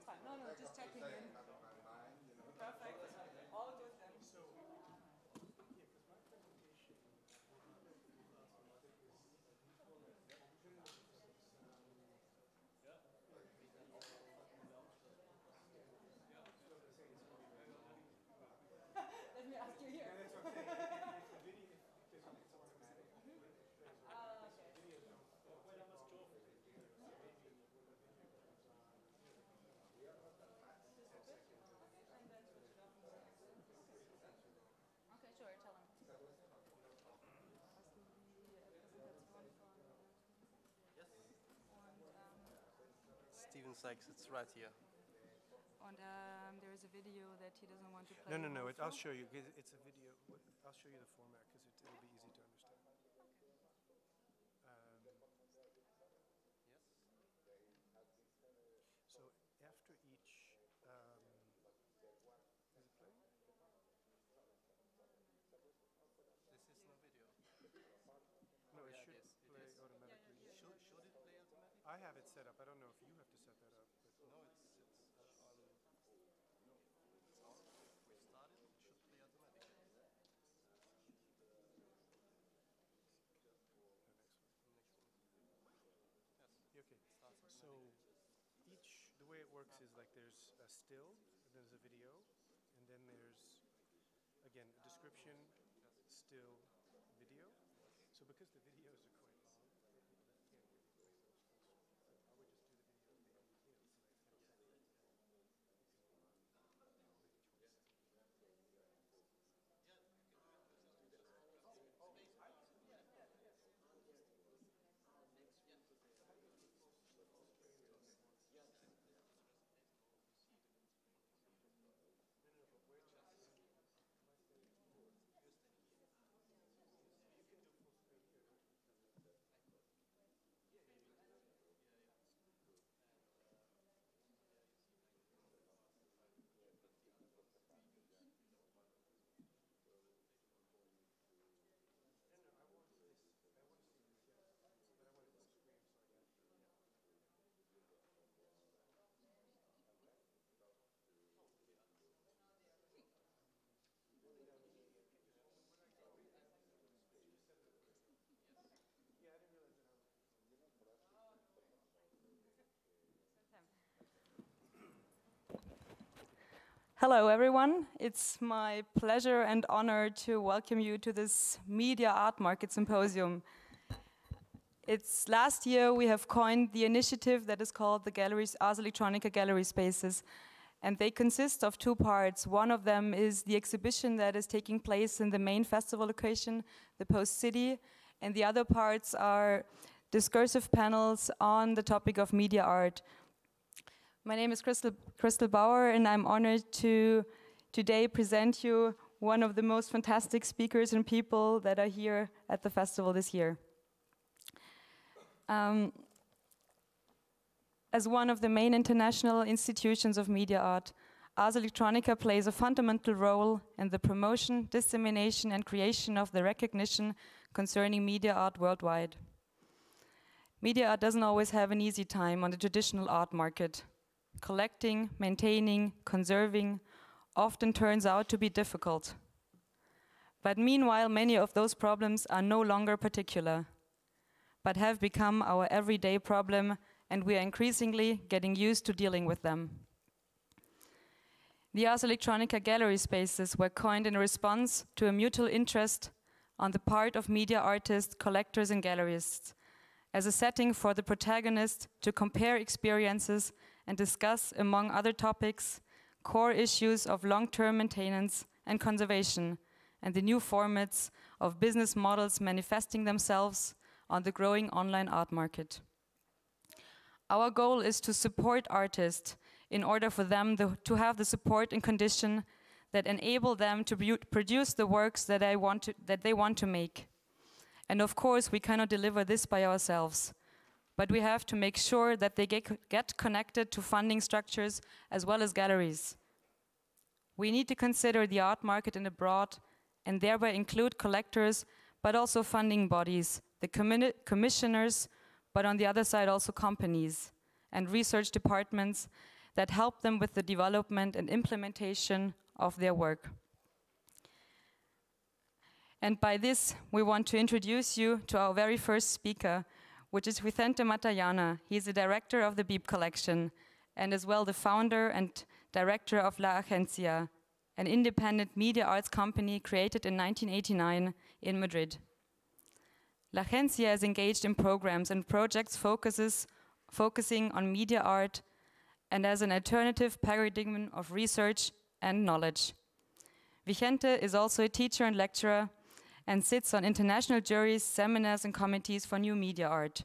fine. No, no, just checking in. Perfect. All good then. Let me ask you here. Okay, sure, tell him. Steven Sykes, it's right here. And there is a video that he doesn't want to play. No. I'll show you. It's a video. I'll show you the format because it'll be easy to understand. Yes. So after each, is it playing? This is no video. No, it Yeah, should play automatically. Should it play automatically? I have it set up. I don't know if you have to set that up. But No, it's on. It's on. If we start it, it should play automatically. the next one. Next one. Yes. Okay. So the way it works is like there's a still, and there's a video, and then there's again a description, still, video. So because the videos are quite long, I can't really play those full screen. So I would just do the video at the end, so that Hello everyone, it's my pleasure and honor to welcome you to this Media Art Market Symposium. It's last year we have coined the initiative that is called the Ars Electronica Gallery Spaces, and they consist of two parts. One of them is the exhibition that is taking place in the main festival location, the Post City, and the other parts are discursive panels on the topic of media art. My name is Crystal Bauer, and I'm honored to today present you one of the most fantastic speakers and people that are here at the festival this year. As one of the main international institutions of media art, Ars Electronica plays a fundamental role in the promotion, dissemination, and creation of the recognition concerning media art worldwide. Media art doesn't always have an easy time on the traditional art market. Collecting, maintaining, conserving often turns out to be difficult. But meanwhile, many of those problems are no longer particular, but have become our everyday problem, and we are increasingly getting used to dealing with them. The Ars Electronica gallery spaces were coined in response to a mutual interest on the part of media artists, collectors, and gallerists, as a setting for the protagonist to compare experiences and discuss, among other topics, core issues of long-term maintenance and conservation, and the new formats of business models manifesting themselves on the growing online art market. Our goal is to support artists in order for them to have the support and condition that enable them to produce the works that they want to make. And of course, we cannot deliver this by ourselves, but we have to make sure that they get connected to funding structures as well as galleries. We need to consider the art market in a broad and thereby include collectors, but also funding bodies, the commissioners, but on the other side also companies and research departments that help them with the development and implementation of their work. And by this, we want to introduce you to our very first speaker, which is Vicente Matallana. He's the director of the BIP collection, and as well the founder and director of La Agencia, an independent media arts company created in 1989 in Madrid. La Agencia is engaged in programs and projects focusing on media art and as an alternative paradigm of research and knowledge. Vicente is also a teacher and lecturer and sits on international juries, seminars, and committees for new media art.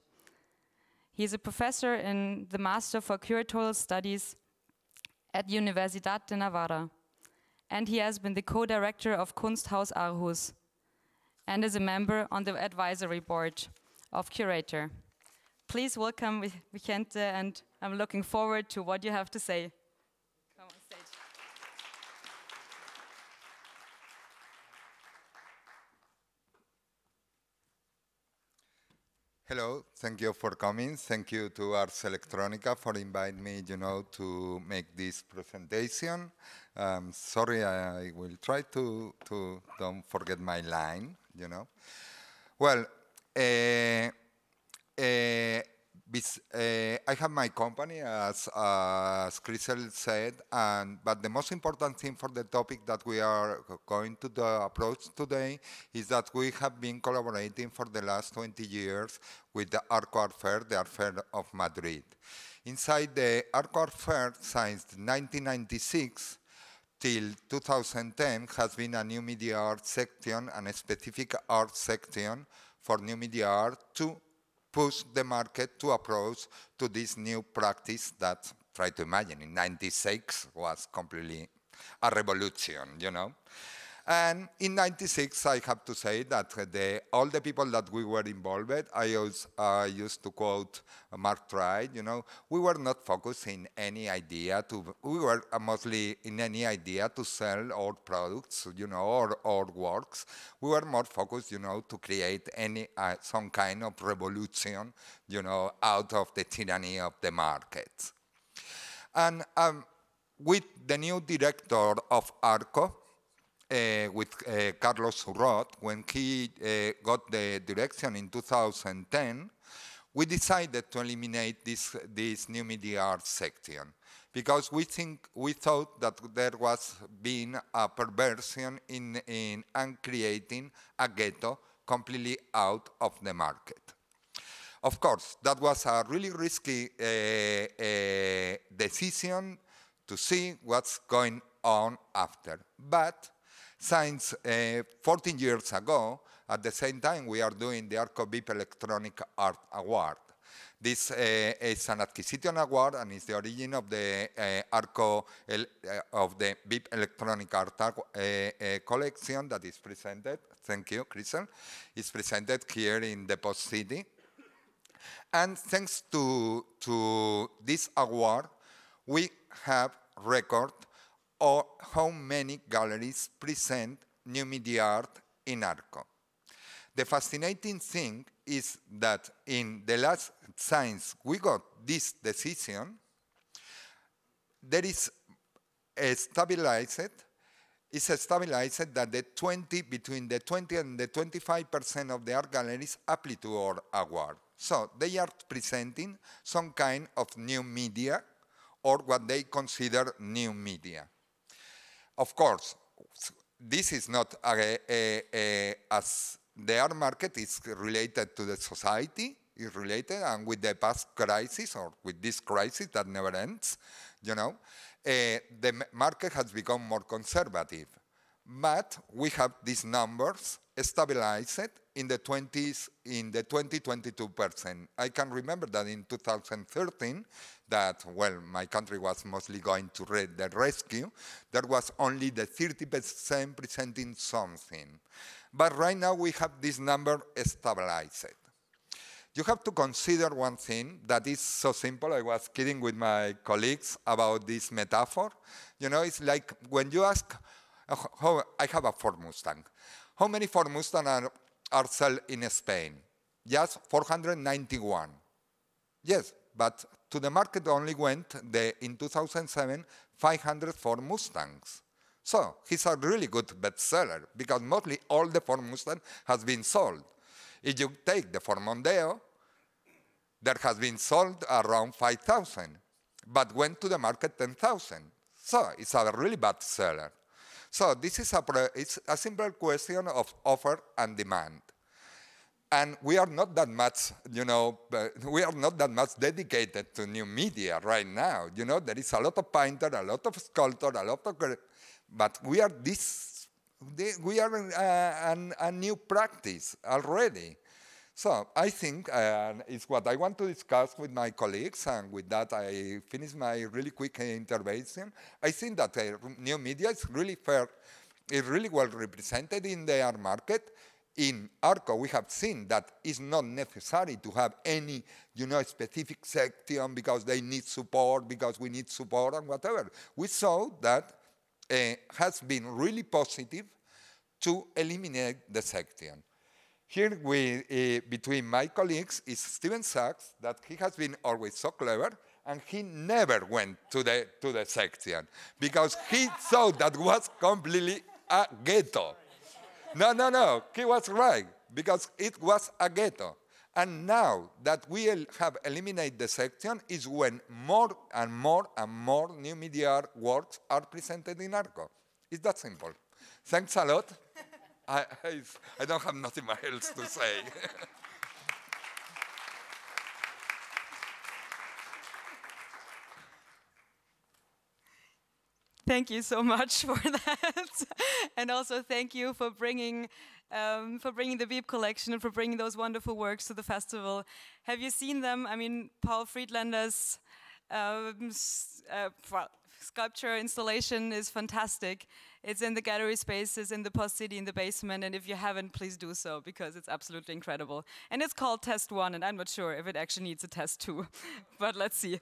He is a professor in the Master for Curatorial Studies at Universidad de Navarra, and he has been the co-director of Kunsthaus Aarhus and is a member on the advisory board of Curator. Please welcome Vicente, and I'm looking forward to what you have to say. Come on stage. Hello, thank you for coming. Thank you to Ars Electronica for inviting me, to make this presentation. Sorry, I will try to don't forget my line, Well, I have my company, as Crisel said, but the most important thing for the topic that we are going to approach today is that we have been collaborating for the last 20 years with the Arco Art Fair, the Art Fair of Madrid. Inside the Arco Art Fair, since 1996 till 2010, has been a new media art section and a specific art section for new media art to push the market to approach to this new practice that, try to imagine, in 96 was completely a revolution, And in 96, I have to say that all the people that we were involved, I used to quote Mark Twain, we were not focused in any idea we were mostly in any idea to sell our products, or works. We were more focused, to create some kind of revolution, out of the tyranny of the market. And with the new director of Arco, with Carlos Surrot, when he got the direction in 2010, we decided to eliminate this new media art section because we thought that there was being a perversion in creating a ghetto completely out of the market. Of course, that was a really risky decision to see what's going on after. But since 14 years ago, at the same time, we are doing the Arco BIP Electronic Art Award. This is an acquisition award, and it's the origin of the Arco of the BIP Electronic Art collection that is presented. Thank you, Crisel. It's presented here in the Post City. And thanks to this award, we have record or how many galleries present new media art in Arco. The fascinating thing is that in the last since we got this decision, there is stabilized that between the 20 and the 25% of the art galleries apply to our award. So they are presenting some kind of new media or what they consider new media. Of course, this is not as the art market is related to the society, is related, and with the past crisis or with this crisis that never ends, the market has become more conservative. But we have these numbers stabilized in the 20s, in the 20-22%. I can remember that in 2013, that, well, my country was mostly going to the rescue, there was only the 30% presenting something. But right now we have this number stabilized. You have to consider one thing that is so simple. I was kidding with my colleagues about this metaphor. It's like when you ask, I have a Ford Mustang. How many Ford Mustang are sold in Spain? Just 491. Yes, but to the market only went, in 2007, 500 Ford Mustangs. So he's a really good bestseller, because mostly all the Ford Mustang has been sold. If you take the Ford Mondeo, there has been sold around 5,000, but went to the market 10,000. So it's a really bad seller. So this is it's a simple question of offer and demand. And we are not that much, we are not that much dedicated to new media right now. There is a lot of painter, a lot of sculptor, a lot of, but we are a new practice already. So I think it's what I want to discuss with my colleagues, and with that I finish my really quick intervention. I think that new media is really fair, is really well represented in the art market. In ARCO, we have seen that it's not necessary to have any, specific section because they need support, because we need support and whatever. We saw that has been really positive to eliminate the section. Here, between my colleagues, is Steven Sachs, that he has been always so clever, and he never went to the section because he thought that was completely a ghetto. No, he was right, because it was a ghetto. And now that we have eliminated the section is when more and more and more new media works are presented in ARCO. It's that simple. Thanks a lot. I don't have nothing else to say. Thank you so much for that, and also thank you for bringing the Wieb collection and for bringing those wonderful works to the festival. Have you seen them? I mean, Paul Friedlander's sculpture installation is fantastic. It's in the gallery spaces in the Post City in the basement, and if you haven't, please do so, because it's absolutely incredible. And it's called Test 1, and I'm not sure if it actually needs a Test 2, but let's see.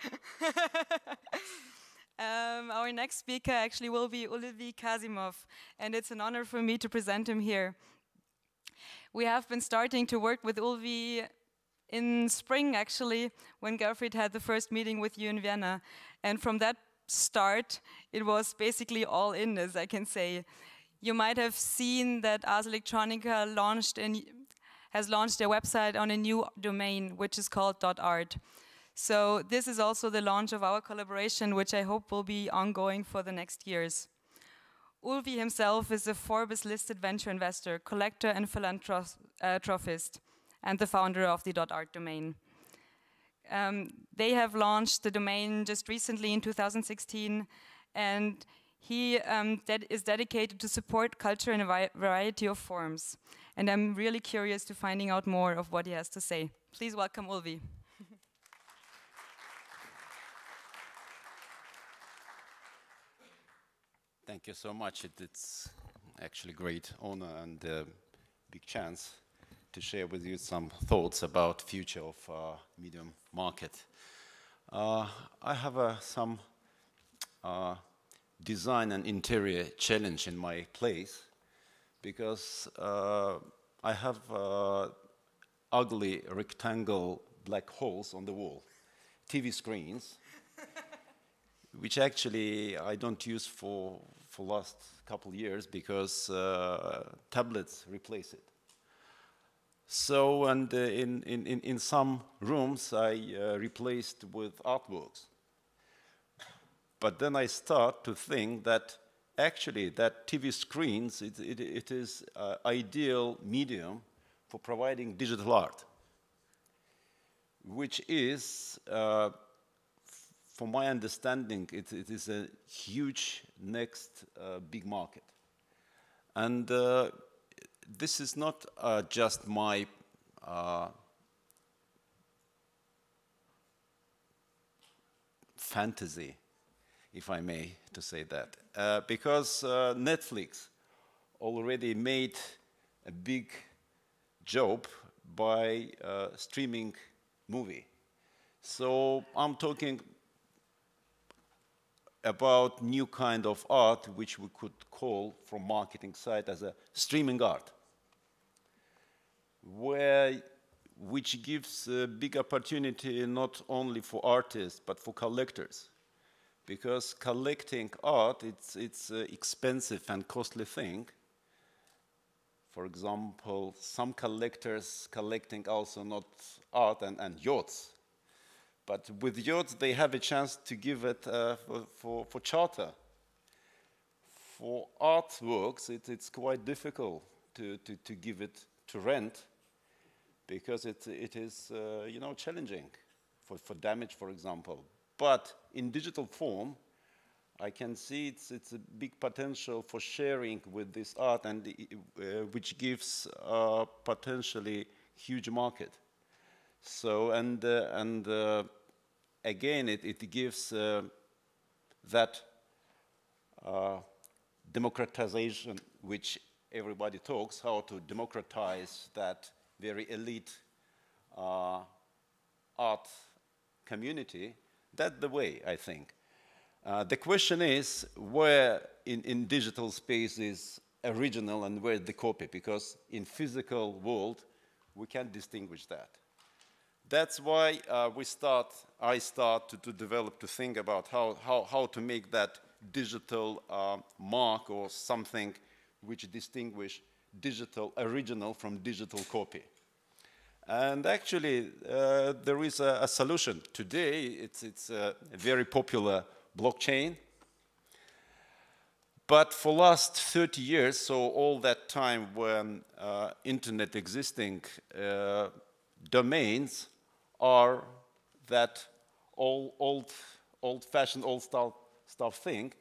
Our next speaker actually will be Ulvi Kasimov, and it's an honor for me to present him here. We have been starting to work with Ulvi in spring, actually, when Gerfried had the first meeting with you in Vienna. And from that start, it was basically all in, as I can say. You might have seen that Ars Electronica has launched their website on a new domain, which is called .art. So this is also the launch of our collaboration, which I hope will be ongoing for the next years. Ulvi himself is a Forbes-listed venture investor, collector and philanthropist, and the founder of the .art domain. They have launched the domain just recently in 2016, and he is dedicated to support culture in a variety of forms. And I'm really curious to finding out more of what he has to say. Please welcome Ulvi. Thank you so much. It's actually a great honor and a big chance to share with you some thoughts about future of medium market. I have some design and interior challenge in my place, because I have ugly rectangle black holes on the wall, TV screens, which actually I don't use for last couple years, because tablets replace it. So, and in some rooms I replaced with artworks. But then I start to think that actually that TV screens, it is ideal medium for providing digital art, which is from my understanding, it is a huge next big market. And this is not just my fantasy, if I may to say that, because Netflix already made a big job by streaming movie. So I'm talking about new kind of art, which we could call from marketing side as a streaming art, where which gives a big opportunity not only for artists, but for collectors. Because collecting art, it's an expensive and costly thing. For example, some collectors collecting also not art and yachts. But with yachts, they have a chance to give it for charter. For artworks, it's quite difficult to give it to rent because it is challenging for damage, for example. But in digital form, I can see it's a big potential for sharing with this art, and which gives potentially huge market. So again, it gives that democratization, which everybody talks, how to democratize that very elite art community. That's the way, I think. The question is where in digital space is original and where the copy, because in physical world, we can't distinguish that. That's why I start to develop, to think about how to make that digital mark or something which distinguish digital original from digital copy. And actually, there is a solution. Today, it's a very popular blockchain. But for last 30 years, so all that time when internet existing, domains are that old-fashioned, old-style stuff thing.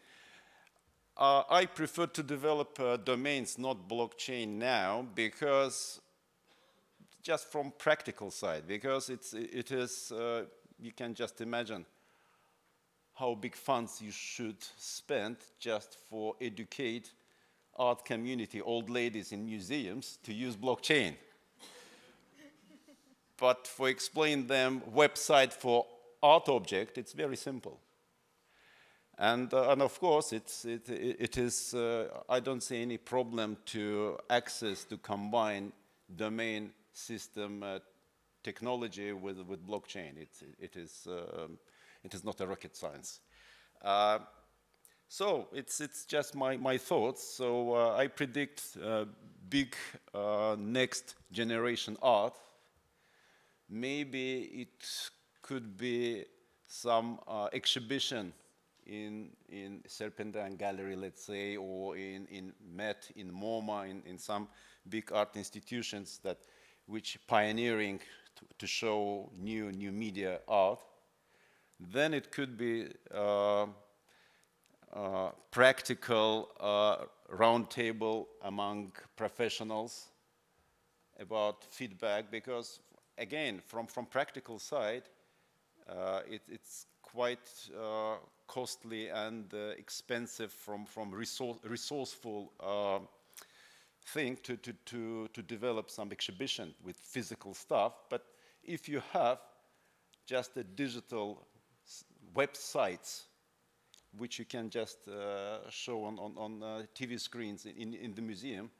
I prefer to develop domains, not blockchain now, because just from practical side, because it is you can just imagine how big funds you should spend just for educate art community, old ladies in museums to use blockchain. But for explain them website for art object, it's very simple. And of course, it is, I don't see any problem to access, to combine domain system technology with blockchain. It is not a rocket science. So it's just my thoughts. So I predict big next generation art. Maybe it could be some exhibition in Serpentine Gallery, let's say, or in Met, in MoMA, in some big art institutions which pioneering to show new media art. Then it could be practical roundtable among professionals about feedback, because again, from practical side, it's quite costly and expensive from resourceful thing to develop some exhibition with physical stuff. But if you have just a digital websites which you can just show on TV screens in the museum,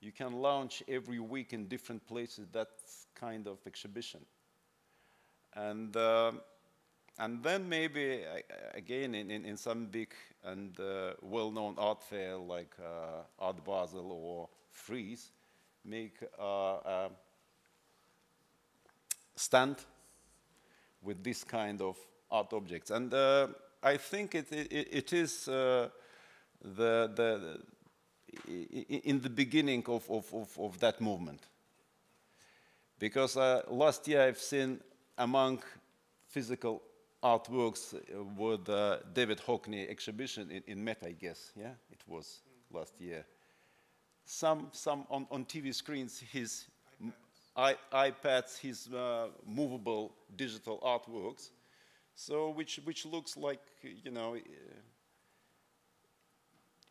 you can launch every week in different places that kind of exhibition. And then maybe, again, in some big and well-known art fair like Art Basel or Frieze, make a stand with this kind of art objects. And I think it is in the beginning of that movement. Because last year I've seen among physical artworks with David Hockney exhibition in Met, I guess, yeah? It was last year. Some on TV screens, his iPads, his movable digital artworks, so which looks like, you know,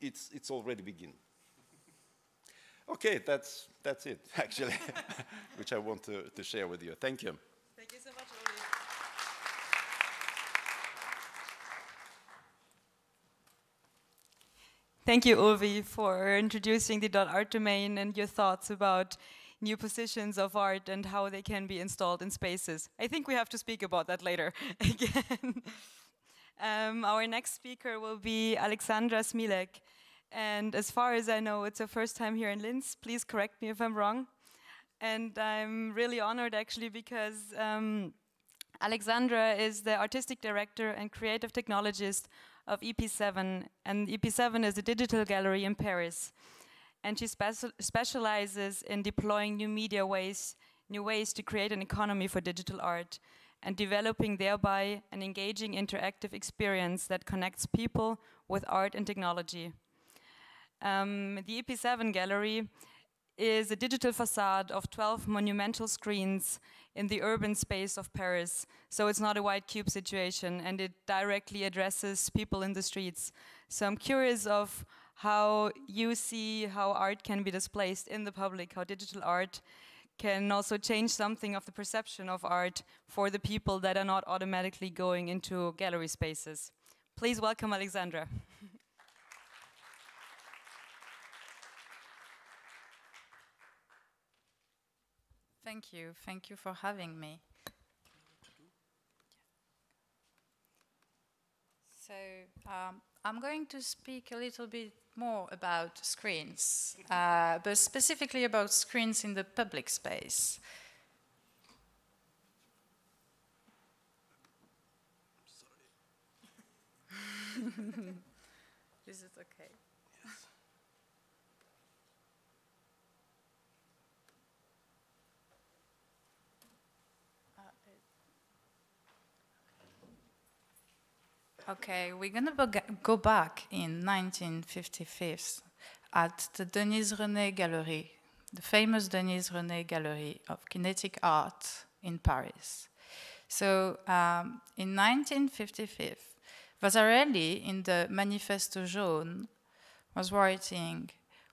it's already begin. Okay, that's it, actually, which I want to share with you. Thank you. Thank you so much, Ulvi. Thank you, Ulvi, for introducing the .art domain and your thoughts about new positions of art and how they can be installed in spaces. I think we have to speak about that later again. Our next speaker will be Aleksandra Smilek. And as far as I know, it's her first time here in Linz. Please correct me if I'm wrong. And I'm really honored actually because Aleksandra is the artistic director and creative technologist of EP7. And EP7 is a digital gallery in Paris. And she specializes in deploying new new ways to create an economy for digital art, and developing thereby an engaging interactive experience that connects people with art and technology. The EP7 gallery is a digital facade of 12 monumental screens in the urban space of Paris. So it's not a white cube situation, and it directly addresses people in the streets. So I'm curious of how you see how art can be displaced in the public, how digital art can also change something of the perception of art for the people that are not automatically going into gallery spaces. Please welcome Aleksandra. Thank you for having me. So I'm going to speak a little bit more about screens, but specifically about screens in the public space. Is it okay? Yes. Okay, we're going to go back in 1955 at the Denise René Gallery, the famous Denise René Gallery of kinetic art in Paris. So in 1955, Vasarely in the Manifesto Jaune was writing,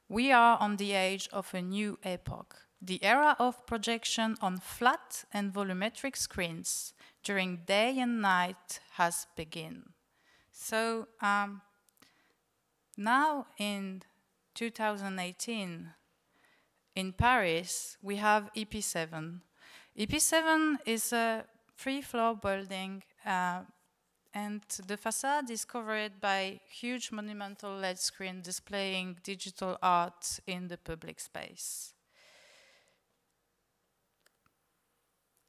"We are on the edge of a new epoch. The era of projection on flat and volumetric screens during day and night has begun." So now in 2018, in Paris, we have EP7. EP7 is a 3-floor building, and the facade is covered by huge monumental LED screen displaying digital art in the public space.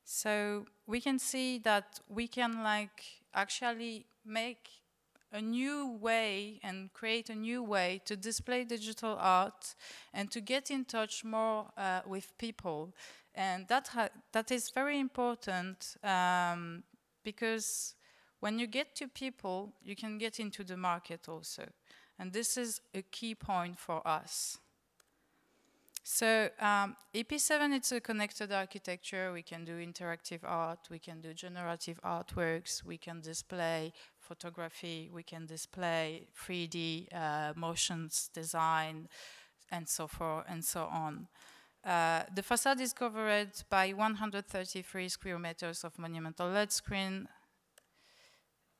So we can see that we can actually make a new way and create a new way to display digital art and to get in touch more with people. And that is very important because when you get to people, you can get into the market also. And this is a key point for us. So EP7, it's a connected architecture. We can do interactive art, we can do generative artworks, we can display photography, we can display 3D motions design, and so forth and so on. The facade is covered by 133 square meters of monumental LED screen,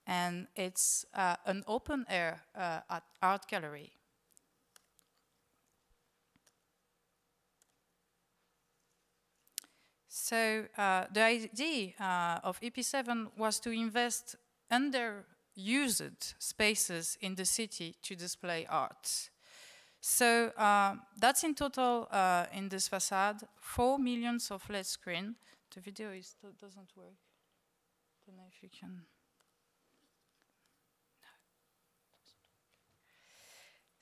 and it's an open air art gallery. So the idea of EP7 was to invest underused spaces in the city to display art. So that's in total in this facade, 4 million of LED screen. The video doesn't work. I don't know if you can.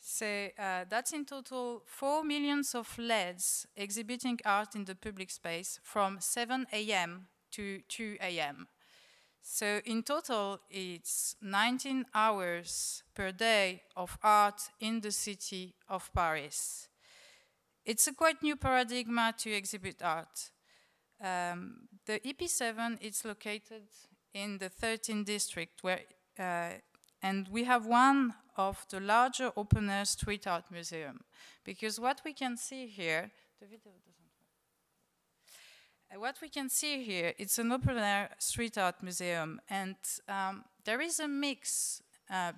So that's in total 4 million of LEDs exhibiting art in the public space from 7 a.m. to 2 a.m. So in total, it's 19 hours per day of art in the city of Paris. It's a quite new paradigm to exhibit art. The EP7 is located in the 13th district, where, and we have one of the larger open-air street art museum. Because what we can see here, the video doesn't work. What we can see here, it's an open-air street art museum, and there is a mix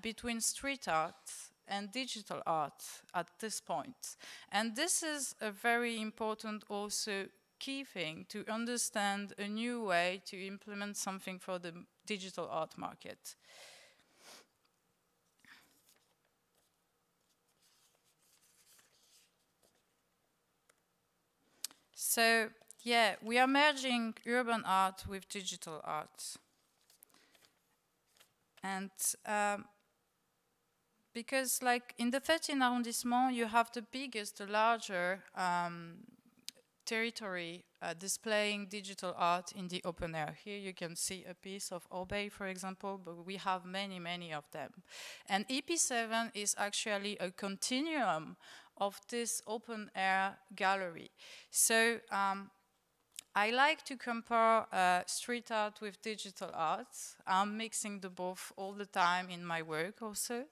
between street art and digital art at this point. And this is a very important also key thing to understand a new way to implement something for the digital art market. So, yeah, we are merging urban art with digital art. And because like in the 13th arrondissement, you have the biggest, the larger territory displaying digital art in the open air. Here you can see a piece of Obey, for example, but we have many, many of them. And EP7 is actually a continuum of this open air gallery. So I like to compare street art with digital art. I'm mixing the both all the time in my work also.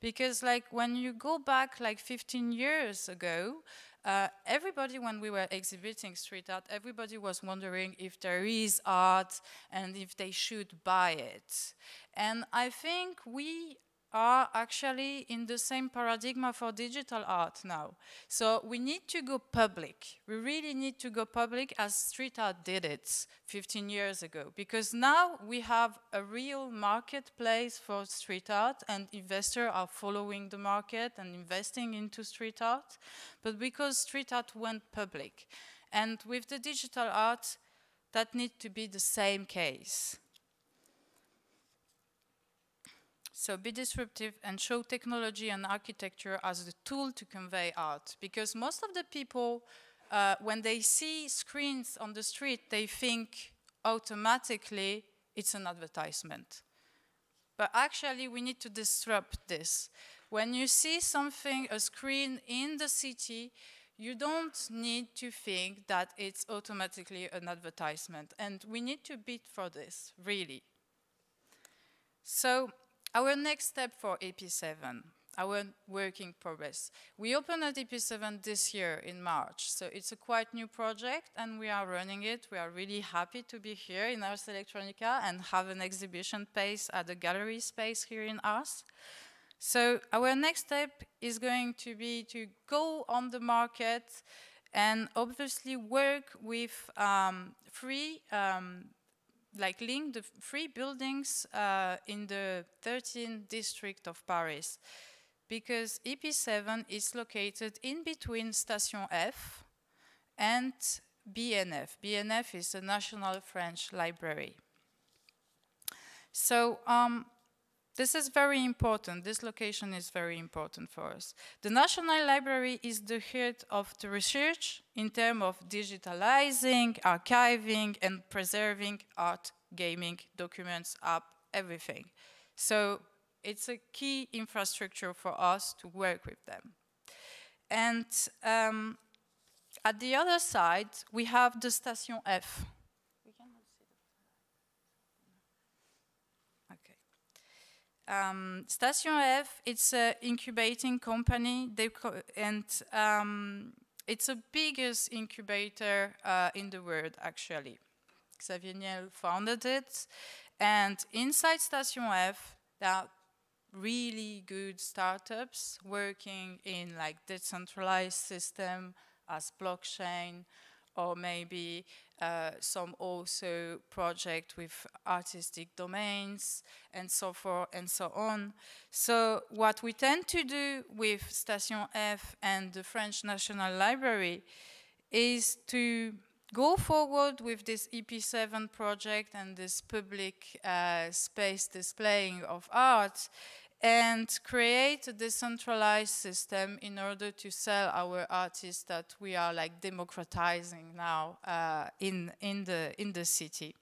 Because like when you go back like 15 years ago, everybody, when we were exhibiting street art, everybody was wondering if there is art and if they should buy it. And I think we are actually in the same paradigm for digital art now. So we need to go public. We really need to go public as street art did it 15 years ago. Because now we have a real marketplace for street art and investors are following the market and investing into street art. But because street art went public. And with the digital art, that needs to be the same case. So be disruptive and show technology and architecture as the tool to convey art. Because most of the people, when they see screens on the street, they think automatically it's an advertisement. But actually, we need to disrupt this. When you see something, a screen in the city, you don't need to think that it's automatically an advertisement. And we need to beat for this, really. So, our next step for EP7, our work in progress. We opened at EP7 this year in March, so it's a quite new project and we are running it. We are really happy to be here in Ars Electronica and have an exhibition space at the gallery space here in Ars. So our next step is going to be to go on the market and obviously work with link the 3 buildings in the 13th district of Paris, because EP7 is located in between Station F and BNF. BNF is the National French Library. So this is very important. This location is very important for us. The National Library is the heart of the research in terms of digitalizing, archiving, and preserving art, gaming, documents, app, everything. So it's a key infrastructure for us to work with them. And at the other side, we have the Station F. Station F, it's an incubating company, it's the biggest incubator in the world, actually. Xavier Niel founded it, and inside Station F, there are really good startups working in like decentralized system as blockchain, or maybe some also project with artistic domains and so forth and so on. So what we tend to do with Station F and the French National Library is to go forward with this EP7 project and this public space displaying of art and create a decentralized system in order to sell our artists that we are like democratizing now in the city.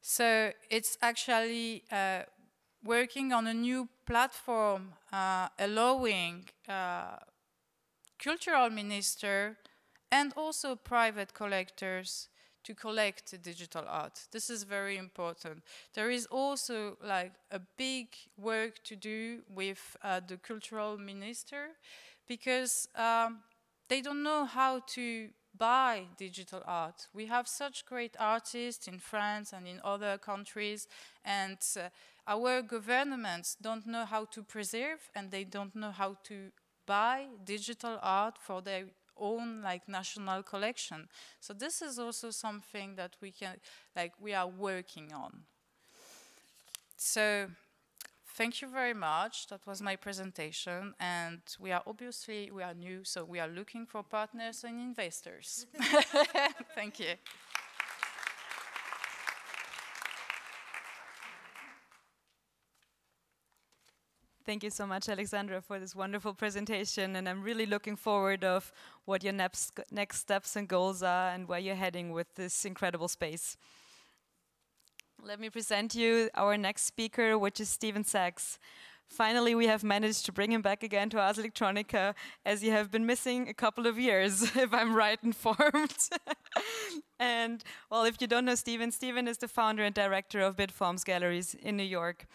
So it's actually working on a new platform allowing cultural minister and also private collectors to collect digital art. This is very important. There is also like a big work to do with the cultural minister, because they don't know how to buy digital art. We have such great artists in France and in other countries, and our governments don't know how to preserve, and they don't know how to buy digital art for their own like national collection. So this is also something that we are working on. So thank you very much. That was my presentation, and we are new, so we are looking for partners and investors. Thank you. Thank you so much, Aleksandra, for this wonderful presentation, and I'm really looking forward of what your next steps and goals are and where you're heading with this incredible space. Let me present you our next speaker, which is Stephen Sachs. Finally, we have managed to bring him back again to Ars Electronica, as you have been missing a couple of years, if I'm right informed. And, well, if you don't know Stephen, Stephen is the founder and director of Bitforms Galleries in New York.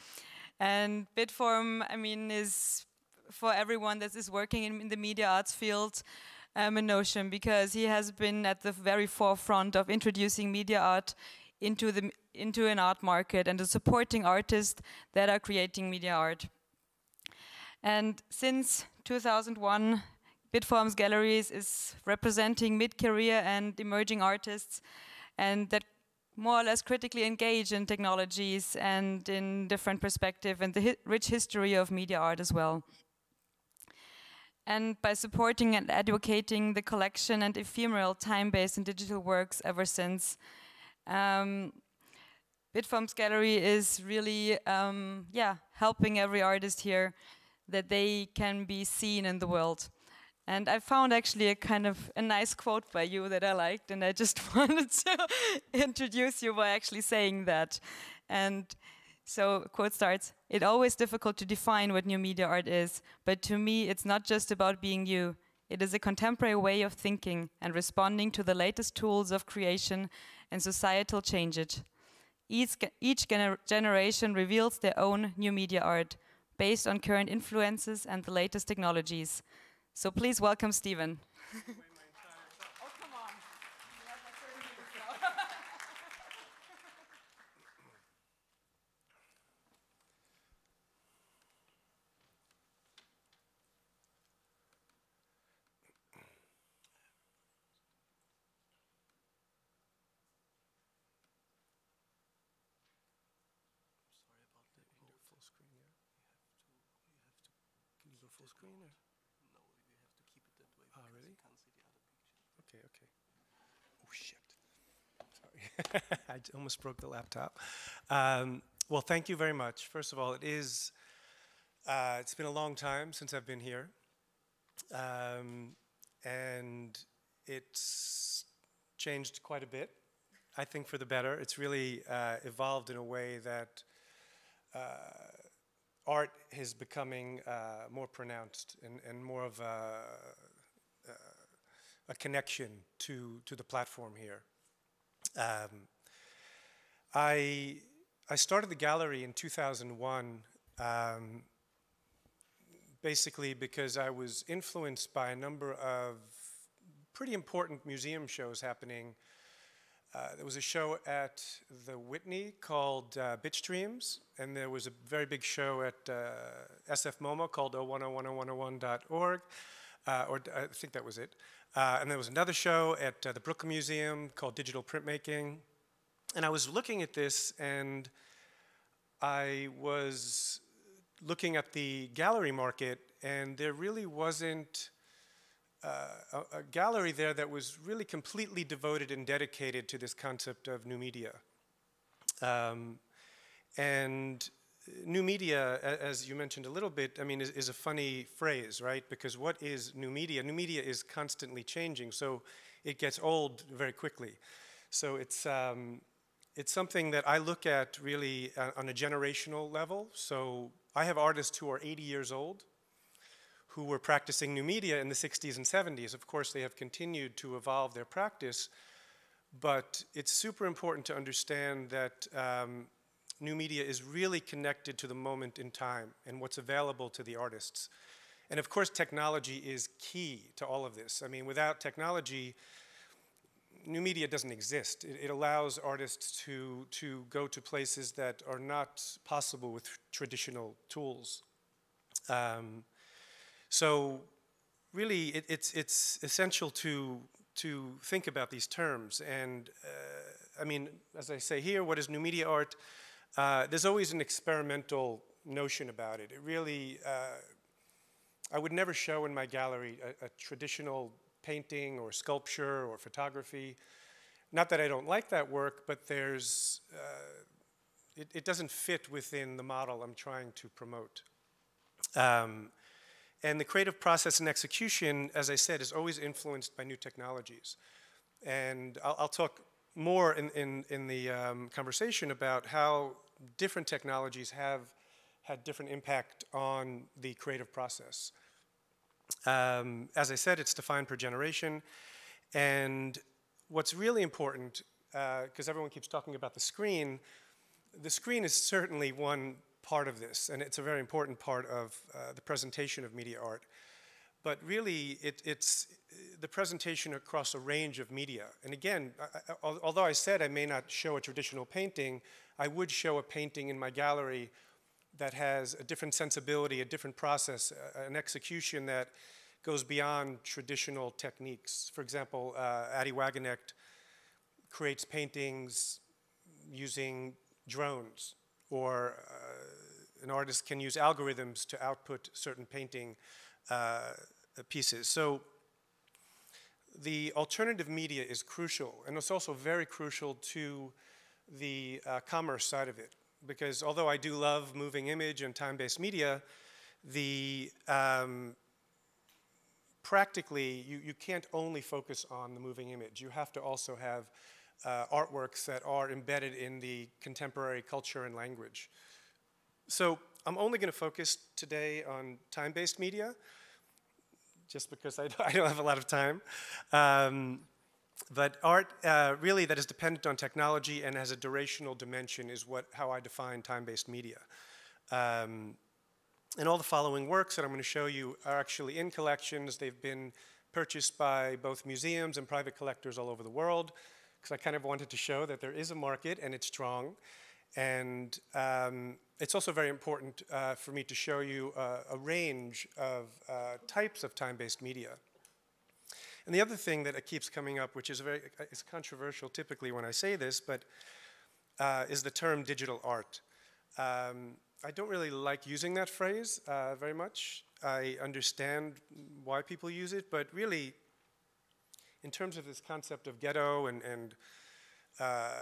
And Bitform, I mean, is for everyone that is working in the media arts field a notion, because he has been at the very forefront of introducing media art into an art market and supporting artists that are creating media art. And since 2001, Bitforms Galleries is representing mid-career and emerging artists, and that more or less critically engage in technologies and in different perspective and the rich history of media art as well. And by supporting and advocating the collection and ephemeral time-based and digital works ever since, Bitforms Gallery is really helping every artist here that they can be seen in the world. And I found actually a nice quote by you that I liked, and I just wanted to introduce you by actually saying that. And so, quote starts, "It's always difficult to define what new media art is, but to me it's not just about being you. It is a contemporary way of thinking and responding to the latest tools of creation and societal changes. Each generation reveals their own new media art, based on current influences and the latest technologies. So please welcome Stephen." Oh, come on. Sorry about that. You can do full screen, yeah? Can you go full screen or? No, you have to keep it that way because really? you can't see the other picture. Okay, okay. Oh, shit. Sorry. I almost broke the laptop. Well, thank you very much. First of all, it's been a long time since I've been here. And it's changed quite a bit, I think, for the better. It's really evolved in a way that art is becoming more pronounced and more of a connection to the platform here. I started the gallery in 2001 basically because I was influenced by a number of pretty important museum shows happening. There was a show at the Whitney called Bitstreams, and there was a very big show at SF MoMA called 01010101.org, or I think that was it. And there was another show at the Brooklyn Museum called Digital Printmaking. And I was looking at this, and I was looking at the gallery market, and there really wasn't a gallery there that was really completely devoted and dedicated to this concept of new media. And new media, as you mentioned a little bit, I mean, is a funny phrase, right? Because what is new media? New media is constantly changing, so it gets old very quickly. So it's something that I look at really on a generational level. So I have artists who are 80 years old who were practicing new media in the 60s and 70s. Of course, they have continued to evolve their practice, but it's super important to understand that new media is really connected to the moment in time and what's available to the artists. And of course, technology is key to all of this. I mean, without technology, new media doesn't exist. It allows artists to go to places that are not possible with traditional tools. So really, it's essential to think about these terms. And I mean, as I say here, what is new media art? There's always an experimental notion about it. It really, I would never show in my gallery a traditional painting or sculpture or photography. Not that I don't like that work, but there's, it doesn't fit within the model I'm trying to promote. And the creative process and execution, as I said, is always influenced by new technologies. And I'll talk more in the conversation about how different technologies have had different impact on the creative process. As I said, it's defined per generation. And what's really important, because everyone keeps talking about the screen is certainly one part of this, and it's a very important part of the presentation of media art. But really, it's the presentation across a range of media. And again, although I said I may not show a traditional painting, I would show a painting in my gallery that has a different sensibility, a different process, an execution that goes beyond traditional techniques. For example, Adi Wagenknecht creates paintings using drones, or an artist can use algorithms to output certain painting pieces. So the alternative media is crucial, and it's also very crucial to the commerce side of it, because although I do love moving image and time-based media, the practically you can't only focus on the moving image. You have to also have artworks that are embedded in the contemporary culture and language. So I'm only going to focus today on time-based media, just because I don't have a lot of time. But art really that is dependent on technology and has a durational dimension is how I define time-based media. And all the following works that I'm going to show you are actually in collections. They've been purchased by both museums and private collectors all over the world, because I kind of wanted to show that there is a market and it's strong. And it's also very important for me to show you a range of types of time-based media. And the other thing that keeps coming up, which is it's controversial typically when I say this, but is the term digital art. I don't really like using that phrase very much. I understand why people use it, but really, in terms of this concept of ghetto and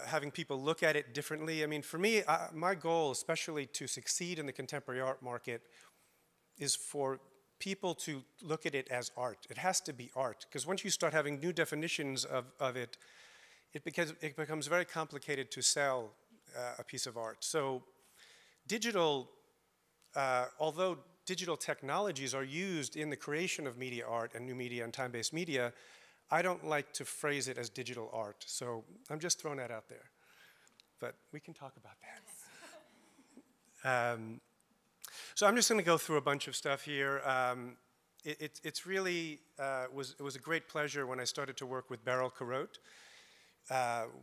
having people look at it differently, I mean, for me, my goal, especially to succeed in the contemporary art market, is for people to look at it as art. It has to be art, because once you start having new definitions of it, it becomes very complicated to sell a piece of art. So digital, although digital technologies are used in the creation of media art and new media and time-based media, I don't like to phrase it as digital art. So I'm just throwing that out there. But we can talk about that. So I'm just going to go through a bunch of stuff here. It's really it was a great pleasure when I started to work with Beryl Carote.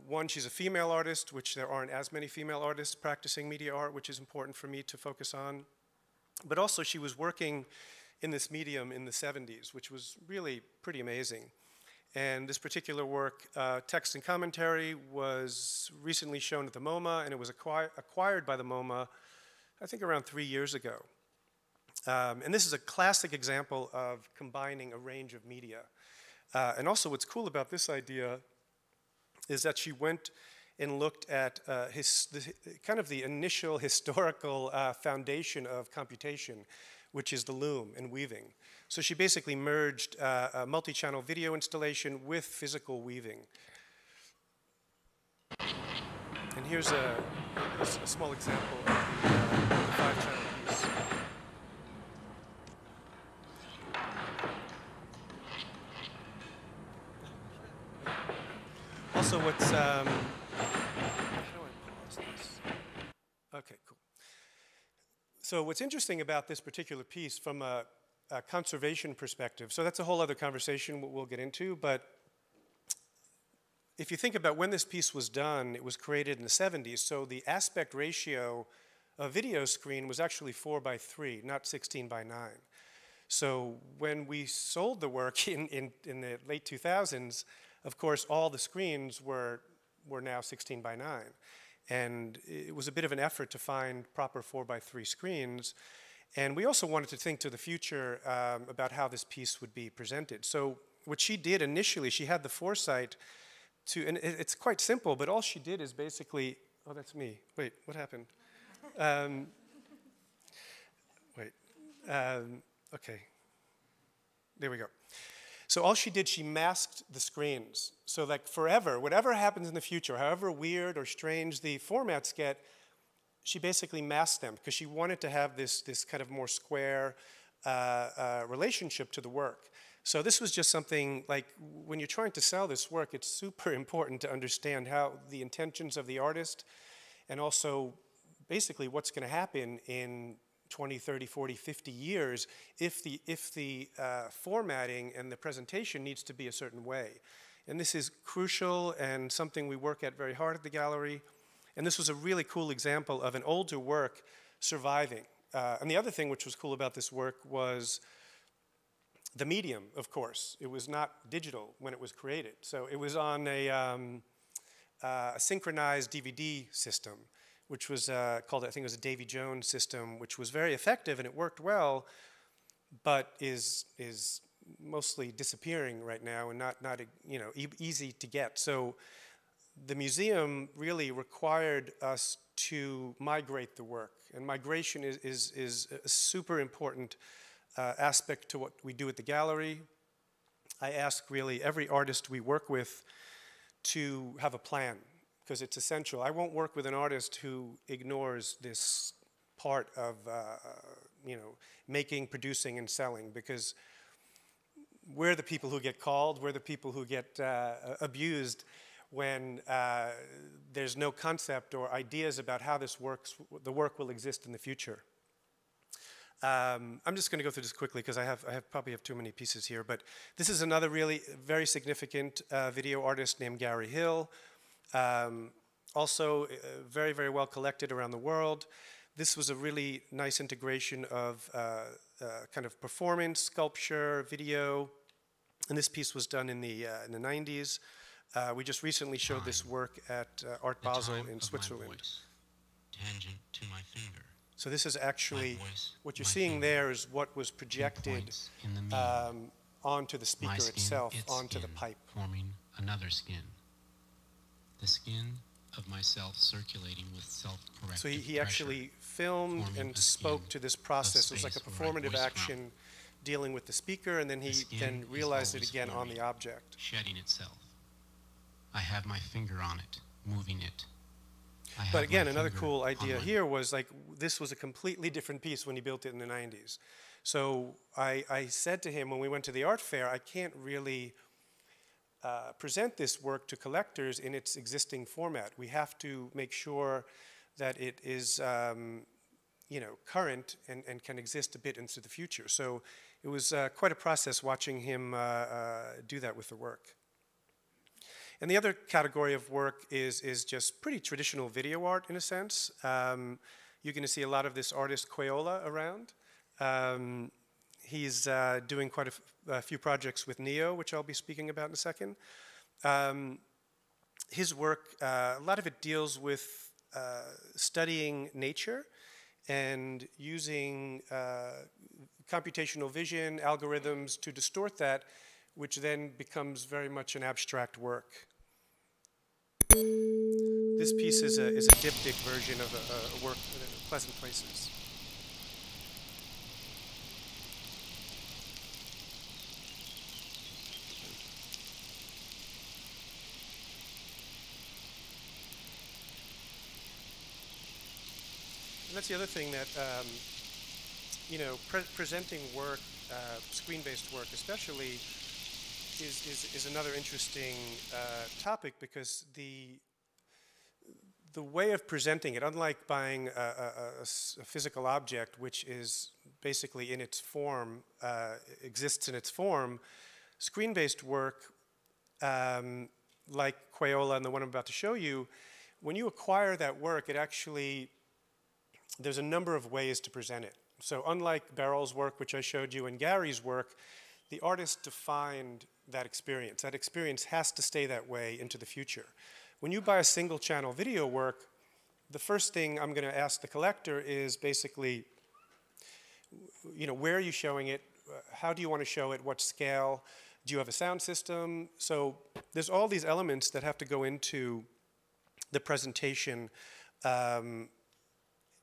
One, she's a female artist, which there aren't as many female artists practicing media art, which is important for me to focus on. But also, she was working in this medium in the 70s, which was really pretty amazing. And this particular work, Text and Commentary, was recently shown at the MoMA, and it was acquired by the MoMA, I think around 3 years ago. And this is a classic example of combining a range of media. And also what's cool about this idea is that she went and looked at kind of the initial historical foundation of computation, which is the loom and weaving. So she basically merged a multi-channel video installation with physical weaving. And here's a small example of the 5-channel piece. Also, what's how do I pause this? Okay, cool. So what's interesting about this particular piece from a conservation perspective, so that's a whole other conversation we'll get into, but if you think about when this piece was done, it was created in the 70s, so the aspect ratio of video screen was actually 4:3, not 16:9. So when we sold the work in the late 2000s, of course, all the screens were now 16:9. And it was a bit of an effort to find proper 4:3 screens. And we also wanted to think to the future about how this piece would be presented. So what she did initially, she had the foresight to, and it's quite simple, but all she did is basically, oh, that's me. Wait, what happened? Okay, there we go. So all she did, she masked the screens. So like forever, whatever happens in the future, however weird or strange the formats get, she basically masked them because she wanted to have this kind of more square relationship to the work. So this was just something like when you're trying to sell this work, it's super important to understand how the intentions of the artist and also basically what's going to happen in 20, 30, 40, 50 years if the formatting and the presentation needs to be a certain way. And this is crucial and something we work at very hard at the gallery. And this was a really cool example of an older work surviving. And the other thing which was cool about this work was the medium, of course. It was not digital when it was created. So it was on a synchronized DVD system, which was called, I think it was a Davy Jones system, which was very effective and it worked well, but is mostly disappearing right now and not easy to get. So the museum really required us to migrate the work, and migration is a super important aspect to what we do at the gallery. I ask really every artist we work with to have a plan, because it's essential. I won't work with an artist who ignores this part of making, producing, and selling, because we're the people who get called, we're the people who get abused when there's no concept or ideas about how this works, the work will exist in the future. I'm just going to go through this quickly because I probably have too many pieces here, but this is another really very significant video artist named Gary Hill. Also very, very well collected around the world. This was a really nice integration of kind of performance, sculpture, video, and this piece was done in the 90s. We just recently showed this work at Art Basel in Switzerland. Tangent to my finger. So this is actually, what you're seeing there is what was projected onto the speaker itself, onto the pipe. Forming another skin. The skin of myself circulating with self-corrective So he actually filmed and spoke to this process. It was like a performative action dealing with the speaker, and then he then realized it again on the object. Shedding itself. I have my finger on it, moving it. But again, another cool idea here was like this was a completely different piece when he built it in the 90s. So I said to him when we went to the art fair, I can't really present this work to collectors in its existing format. We have to make sure that it is current and can exist a bit into the future. So it was quite a process watching him do that with the work. And the other category of work is just pretty traditional video art in a sense. You're going to see a lot of this artist Quayola around. He's doing quite a few projects with Neo, which I'll be speaking about in a second. His work, a lot of it deals with studying nature and using computational vision, algorithms to distort that, which then becomes very much an abstract work. This piece is a diptych version of a work, Pleasant Places. And that's the other thing that, presenting work, screen-based work especially, is another interesting topic, because the way of presenting it, unlike buying a physical object which is basically in its form, exists in its form, screen-based work, like Crayola and the one I'm about to show you, when you acquire that work, it actually, there's a number of ways to present it. So unlike Beryl's work, which I showed you, and Gary's work, the artist defined that experience. That experience has to stay that way into the future. When you buy a single channel video work, the first thing I'm going to ask the collector is basically, where are you showing it? How do you want to show it? What scale? Do you have a sound system? So there's all these elements that have to go into the presentation,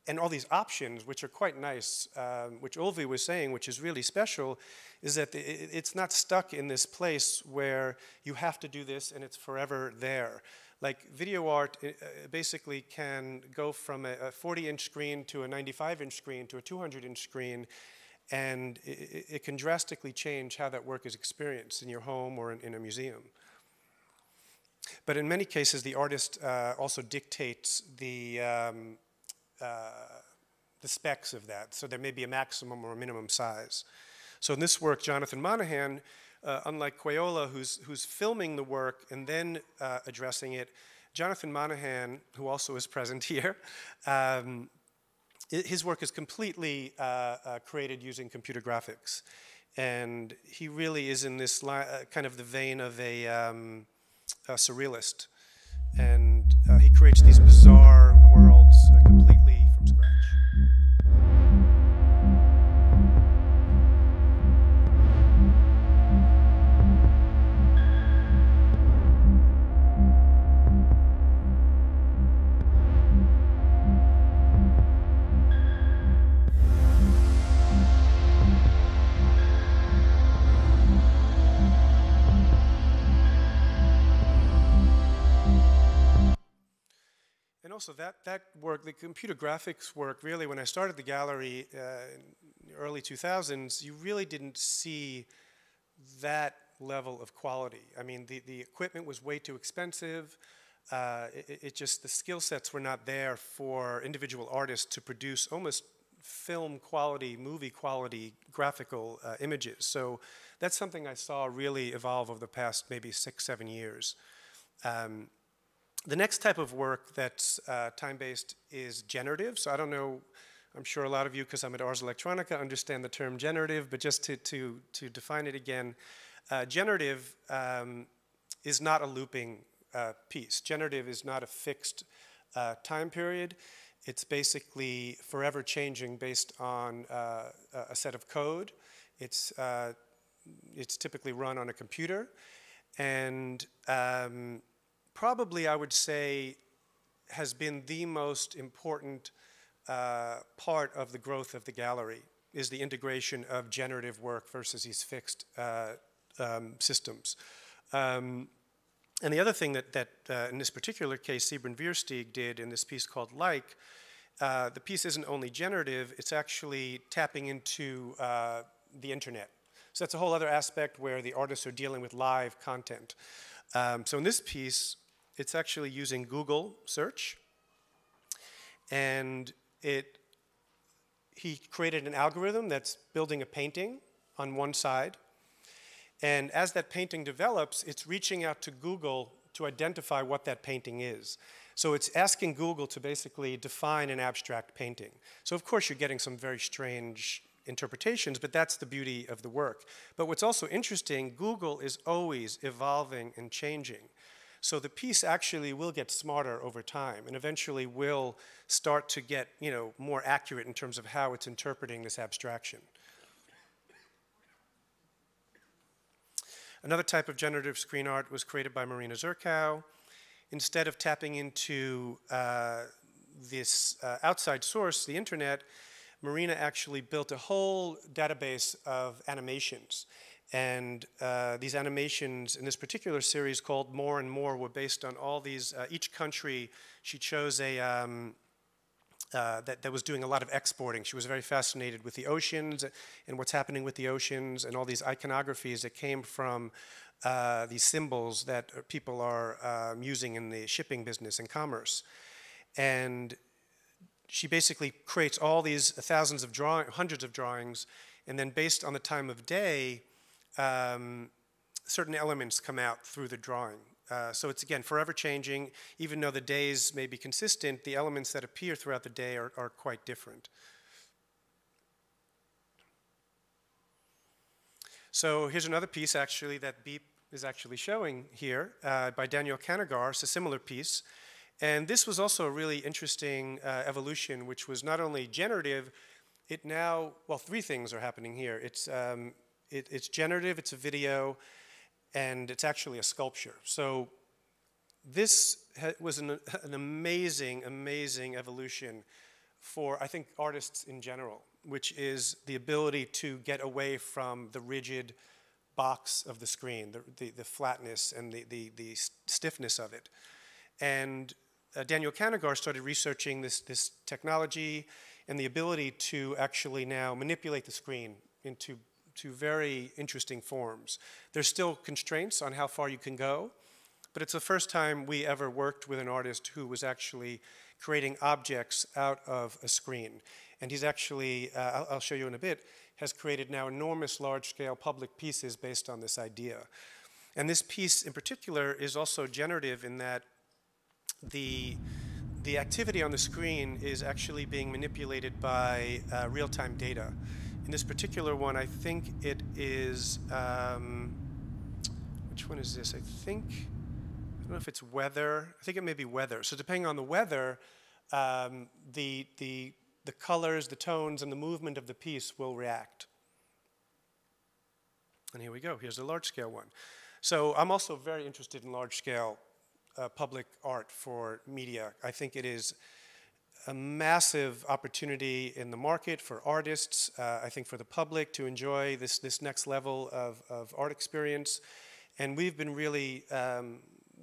and all these options, which are quite nice, which Ulvi was saying, which is really special, is that it's not stuck in this place where you have to do this and it's forever there. Like video art basically can go from a 40-inch screen to a 95-inch screen to a 200-inch screen, and it can drastically change how that work is experienced in your home or in a museum. But in many cases, the artist also dictates the specs of that. So there may be a maximum or a minimum size. So in this work, Jonathan Monahan, unlike Crayola, who's filming the work and then addressing it, Jonathan Monahan, who also is present here, his work is completely created using computer graphics. And he really is in this kind of the vein of a surrealist. And he creates these bizarre worlds completely from scratch. Also, that work, the computer graphics work, really, when I started the gallery in the early 2000s, you really didn't see that level of quality. I mean, the equipment was way too expensive. It just, the skill sets were not there for individual artists to produce almost film quality, movie quality graphical images. So that's something I saw really evolve over the past maybe 6-7 years. The next type of work that's time-based is generative. So I don't know, I'm sure a lot of you, because I'm at Ars Electronica, understand the term generative, but just to define it again, generative is not a looping piece. Generative is not a fixed time period. It's basically forever changing based on a set of code. It's typically run on a computer, and probably, I would say, has been the most important part of the growth of the gallery, is the integration of generative work versus these fixed systems. And the other thing that in this particular case, Sybren Viersteeg did in this piece called Like, the piece isn't only generative, it's actually tapping into the internet. So that's a whole other aspect where the artists are dealing with live content. So in this piece, it's actually using Google search, and he created an algorithm that's building a painting on one side, and as that painting develops, it's reaching out to Google to identify what that painting is. So it's asking Google to basically define an abstract painting. So of course you're getting some very strange interpretations, but that's the beauty of the work. But what's also interesting, Google is always evolving and changing. So the piece actually will get smarter over time and eventually will start to get, more accurate in terms of how it's interpreting this abstraction. Another type of generative screen art was created by Marina Zerkow. Instead of tapping into this outside source, the internet, Marina actually built a whole database of animations. And these animations in this particular series called More and More were based on all these, each country, she chose a, that was doing a lot of exporting. She was very fascinated with the oceans and what's happening with the oceans and all these iconographies that came from these symbols that people are using in the shipping business and commerce. And she basically creates all these thousands of hundreds of drawings, and then based on the time of day, certain elements come out through the drawing. So it's, again, forever changing. Even though the days may be consistent, the elements that appear throughout the day are quite different. So here's another piece, actually, that Beep is actually showing here by Daniel Kanagar. It's a similar piece. And this was also a really interesting evolution, which was not only generative, it now, well, three things are happening here. It's generative, it's a video, and it's actually a sculpture. So this was an amazing, amazing evolution for, I think, artists in general, which is the ability to get away from the rigid box of the screen, the flatness and the stiffness of it. And Daniel Kanagar started researching this technology and the ability to actually now manipulate the screen into very interesting forms. There's still constraints on how far you can go, but it's the first time we ever worked with an artist who was actually creating objects out of a screen. And he's actually, I'll show you in a bit, has created now enormous large-scale public pieces based on this idea. And this piece in particular is also generative in that the activity on the screen is actually being manipulated by real-time data. In this particular one, I think it is, which one is this? I don't know if it's weather. I think it may be weather. So depending on the weather, the colors, the tones, and the movement of the piece will react. And here we go. Here's the large-scale one. So I'm also very interested in large-scale public art for media. I think it is a massive opportunity in the market for artists, I think for the public to enjoy this next level of art experience. And we've been really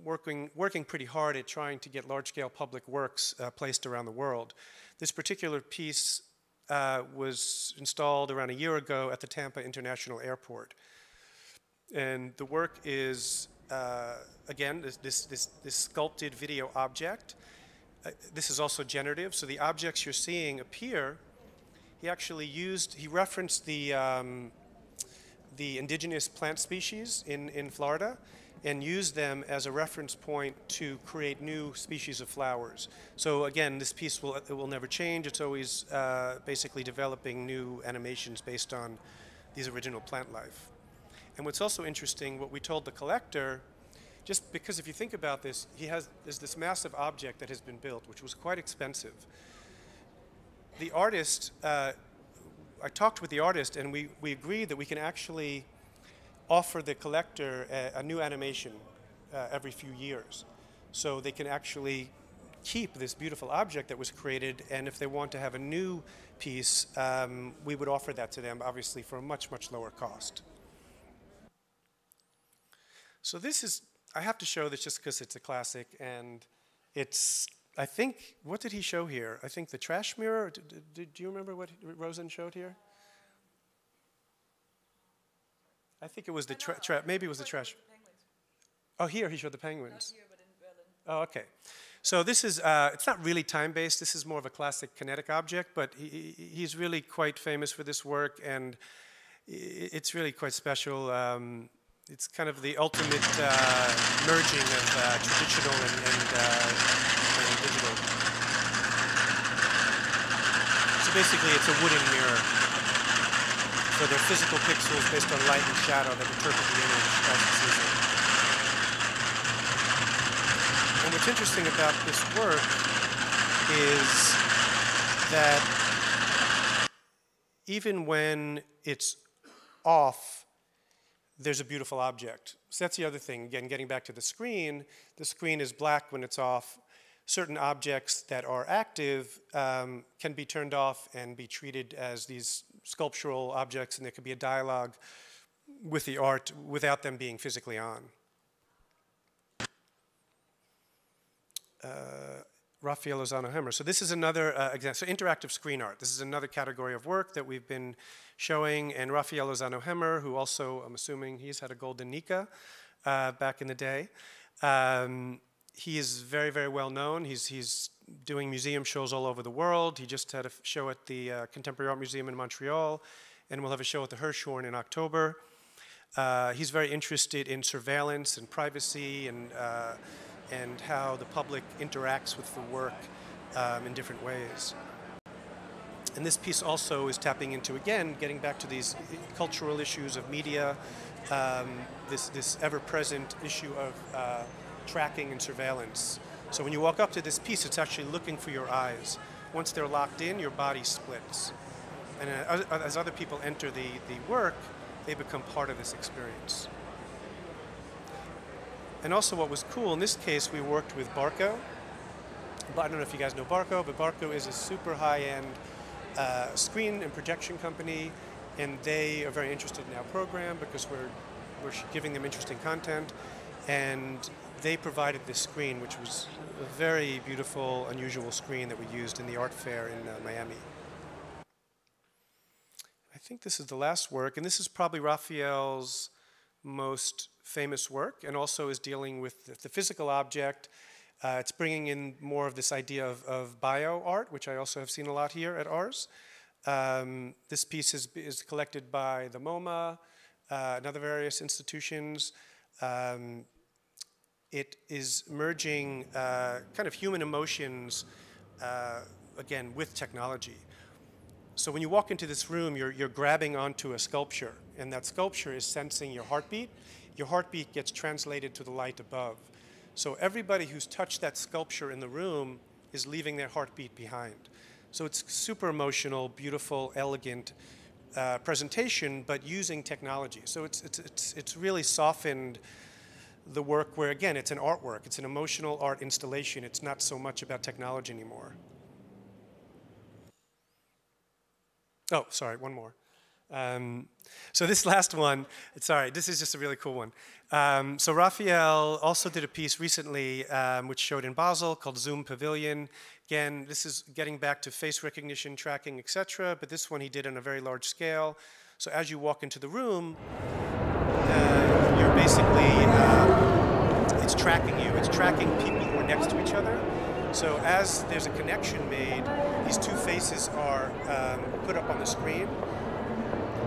working pretty hard at trying to get large-scale public works placed around the world. This particular piece was installed around a year ago at the Tampa International Airport. And the work is, again, this sculpted video object. This is also generative, so the objects you're seeing appear. He referenced the indigenous plant species in Florida and used them as a reference point to create new species of flowers. So again, this piece will never change. It's always basically developing new animations based on these original plant life. And what's also interesting, what we told the collector, just because if you think about this, there's this massive object that has been built, which was quite expensive. The artist, I talked with the artist, and we agreed that we can actually offer the collector a new animation every few years. So they can actually keep this beautiful object that was created, and if they want to have a new piece, we would offer that to them, obviously for a much, much lower cost. So this is, I have to show this just because it's a classic, and it's, I think, what did he show do I think the trash mirror? Do you remember what Rosen showed here? I think it was the maybe it was the trash. Oh, here he showed the penguins. Not here, but in Berlin. Oh, okay. So this is, it's not really time-based. This is more of a classic kinetic object, but he's really quite famous for this work, and it's really quite special. It's kind of the ultimate merging of traditional and digital. So basically, it's a wooden mirror. So they're physical pixels based on light and shadow that interpret the image as it sees it. And what's interesting about this work is that even when it's off, there's a beautiful object. So that's the other thing. Again, getting back to the screen is black when it's off. Certain objects that are active can be turned off and be treated as these sculptural objects, and there could be a dialogue with the art without them being physically on. Raphael Lozano-Hemmer. So this is another example. So interactive screen art. This is another category of work that we've been showing. And Raphael Lozano-Hemmer, who also, I'm assuming, he's had a Golden Nika back in the day. He is very, very well known. He's doing museum shows all over the world. He just had a show at the Contemporary Art Museum in Montreal, and we'll have a show at the Hirshhorn in October. He's very interested in surveillance and privacy and how the public interacts with the work in different ways. And this piece also is tapping into, again, getting back to these cultural issues of media, this ever-present issue of tracking and surveillance. So when you walk up to this piece, it's actually looking for your eyes. Once they're locked in, your body splits. And as other people enter the work, they become part of this experience. And also what was cool, in this case, we worked with Barco. But I don't know if you guys know Barco, but Barco is a super high-end screen and projection company, and they are very interested in our program because we're giving them interesting content. And they provided this screen, which was a very beautiful, unusual screen that we used in the art fair in Miami. I think this is the last work, and this is probably Raphael's most famous work, and also is dealing with the physical object. It's bringing in more of this idea of bio art, which I also have seen a lot here at Ars. This piece is collected by the MoMA and other various institutions. It is merging kind of human emotions, again, with technology. So when you walk into this room, you're grabbing onto a sculpture, and that sculpture is sensing your heartbeat. Your heartbeat gets translated to the light above. So everybody who's touched that sculpture in the room is leaving their heartbeat behind. So it's super emotional, beautiful, elegant presentation, but using technology. So it's really softened the work where, again, it's an artwork. It's an emotional art installation. It's not so much about technology anymore. Oh, sorry, one more. So this last one, sorry, this is just a really cool one. So Raphael also did a piece recently which showed in Basel called Zoom Pavilion. Again, this is getting back to face recognition, tracking, etc. But this one he did on a very large scale. So as you walk into the room, you're basically, it's tracking you. It's tracking people who are next to each other. So as there's a connection made, these two faces are put up on the screen.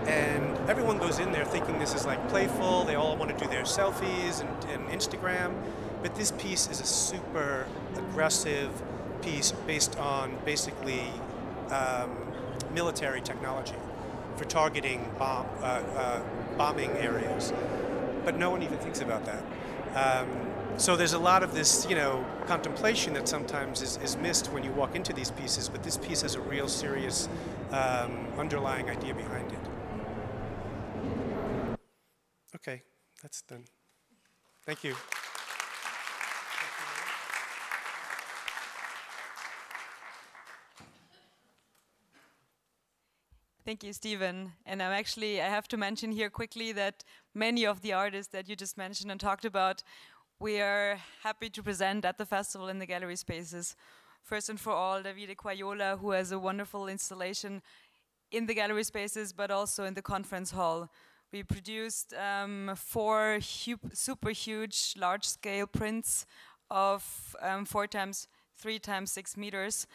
And everyone goes in there thinking this is like playful. They all want to do their selfies and Instagram. But this piece is a super aggressive piece based on basically military technology for targeting bombing areas. But no one even thinks about that. So there's a lot of this, contemplation that sometimes is missed when you walk into these pieces. But this piece has a real serious underlying idea behind it. Okay, that's done. Thank you. Thank you, Stephen. And I have to mention here quickly that many of the artists that you just mentioned and talked about, we are happy to present at the festival in the gallery spaces. First and for all, Davide Quaiola, who has a wonderful installation in the gallery spaces, but also in the conference hall. We produced 4 super huge, large-scale prints of 4 times 3 times 6 meters.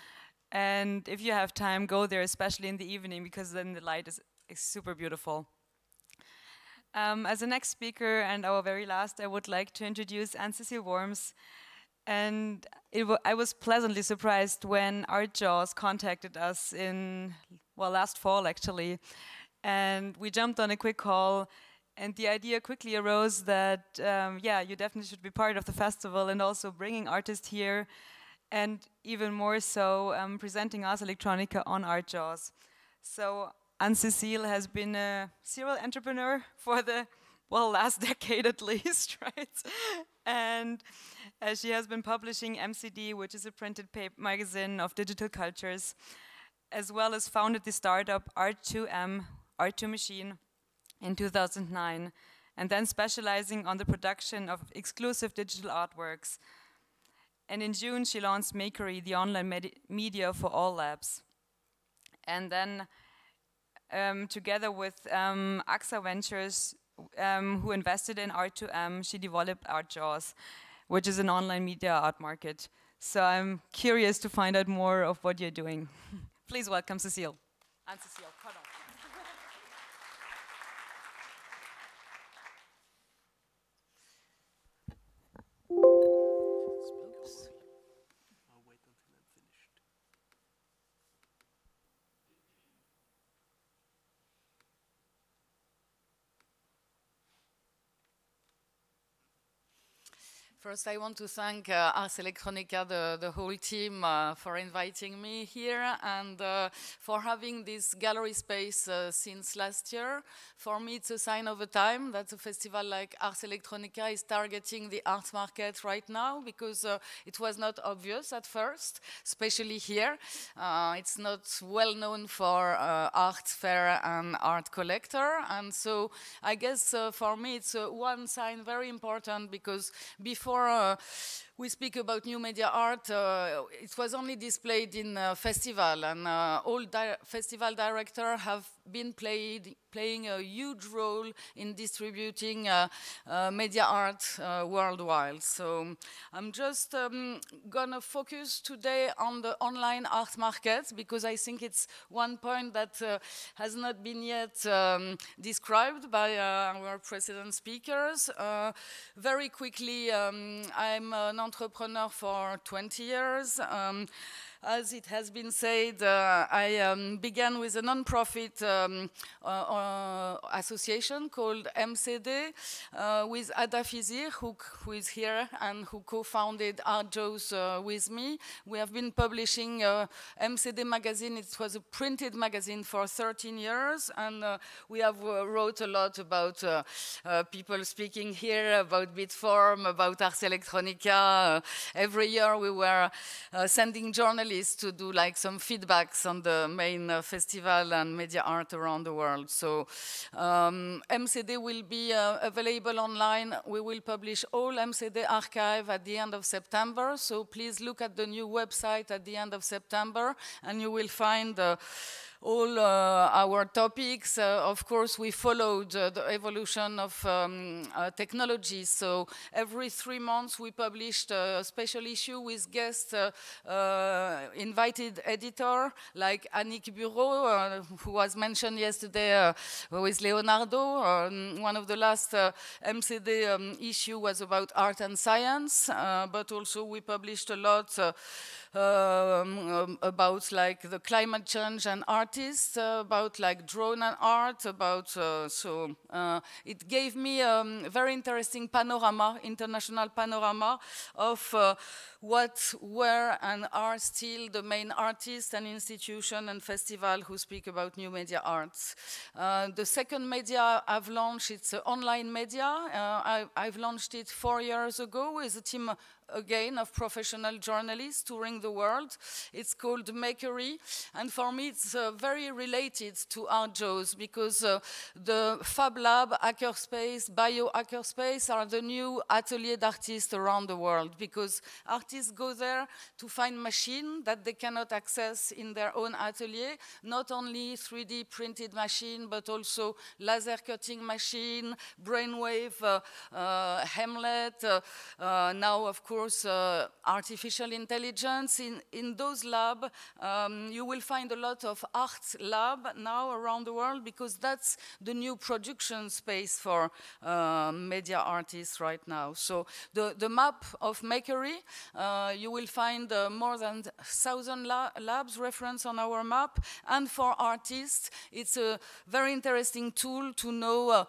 And if you have time, go there, especially in the evening, because then the light is super beautiful. As the next speaker and our very last, I would like to introduce Anne-Cécile Worms. And I was pleasantly surprised when ArtJaws contacted us last fall, actually. And we jumped on a quick call, and the idea quickly arose that, you definitely should be part of the festival and also bringing artists here, and even more so, presenting Ars Electronica on ArtJaws. So Anne-Cécile has been a serial entrepreneur for the, last decade at least, right? And she has been publishing MCD, which is a printed paper magazine of digital cultures, as well as founded the startup Art2M, Art2Machine, in 2009, and then specializing on the production of exclusive digital artworks. And in June, she launched Makery, the online media for all labs. And then, together with AXA Ventures, who invested in Art2M, she developed ArtJaws, which is an online media art market. So I'm curious to find out more of what you're doing. Please welcome Cécile. Anne-Cécile, pardon. First, I want to thank Ars Electronica, the whole team, for inviting me here and for having this gallery space since last year. For me, it's a sign of the time that a festival like Ars Electronica is targeting the art market right now, because it was not obvious at first, especially here. It's not well known for art fair and art collector, and so I guess for me it's one sign very important, because before we speak about new media art, it was only displayed in festival, and all festival directors have been playing a huge role in distributing media art worldwide. So I'm just gonna focus today on the online art market, because I think it's one point that has not been yet described by our precedent speakers. Very quickly, I'm an entrepreneur for 20 years. As it has been said, I began with a non-profit association called MCD with Ada Fizir, who is here and who co-founded ArtJaws with me. We have been publishing MCD magazine. It was a printed magazine for 13 years, and we have wrote a lot about people speaking here, about bitforms, about Ars Electronica. Every year we were sending journalists to do like some feedbacks on the main festival and media art around the world. So MCD will be available online. We will publish all MCD archive at the end of September. So please look at the new website at the end of September, and you will find all our topics. Of course, we followed the evolution of technology. So every 3 months, we published a special issue with guest invited editor, like Annick Bureau, who was mentioned yesterday with Leonardo. One of the last MCD issue was about art and science, but also we published a lot about like the climate change and artists, about like drone and art, about it gave me a very interesting panorama, international panorama of what were and are still the main artists and institutions and festivals who speak about new media arts. The second media I've launched, it's online media. I've launched it 4 years ago with a team again of professional journalists touring the world. It's called Makery, and for me it's very related to ArtJaws, because the Fab Lab, Hackerspace, Bio Hackerspace are the new atelier d'artists around the world, because artists go there to find machines that they cannot access in their own atelier, not only 3D printed machine, but also laser cutting machine, brainwave, Hamlet, now of course artificial intelligence. In those labs, you will find a lot of art lab now around the world, because that's the new production space for media artists right now. So the map of Makery, you will find more than 1,000 labs referenced on our map. And for artists, it's a very interesting tool to know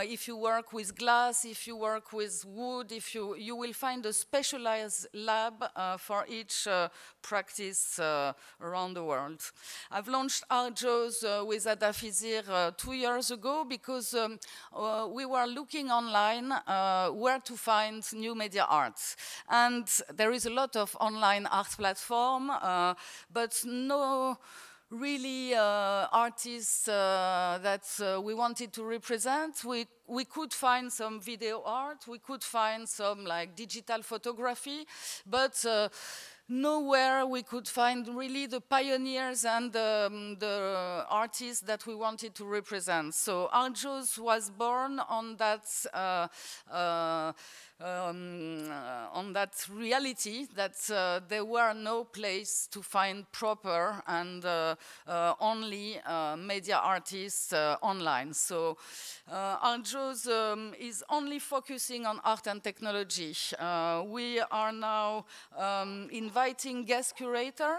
if you work with glass, if you work with wood, if you will find a specialized lab for each practice around the world. I've launched ArtJaws with Ada Fizir 2 years ago, because we were looking online where to find new media arts. And there is a lot of online art platform, but no really artists that we wanted to represent. We could find some video art, we could find some like digital photography, but nowhere we could find really the pioneers and the artists that we wanted to represent. So ArtJaws was born on that on that reality that there were no place to find proper and only media artists online. So ArtJaws is only focusing on art and technology. We are now inviting guest curator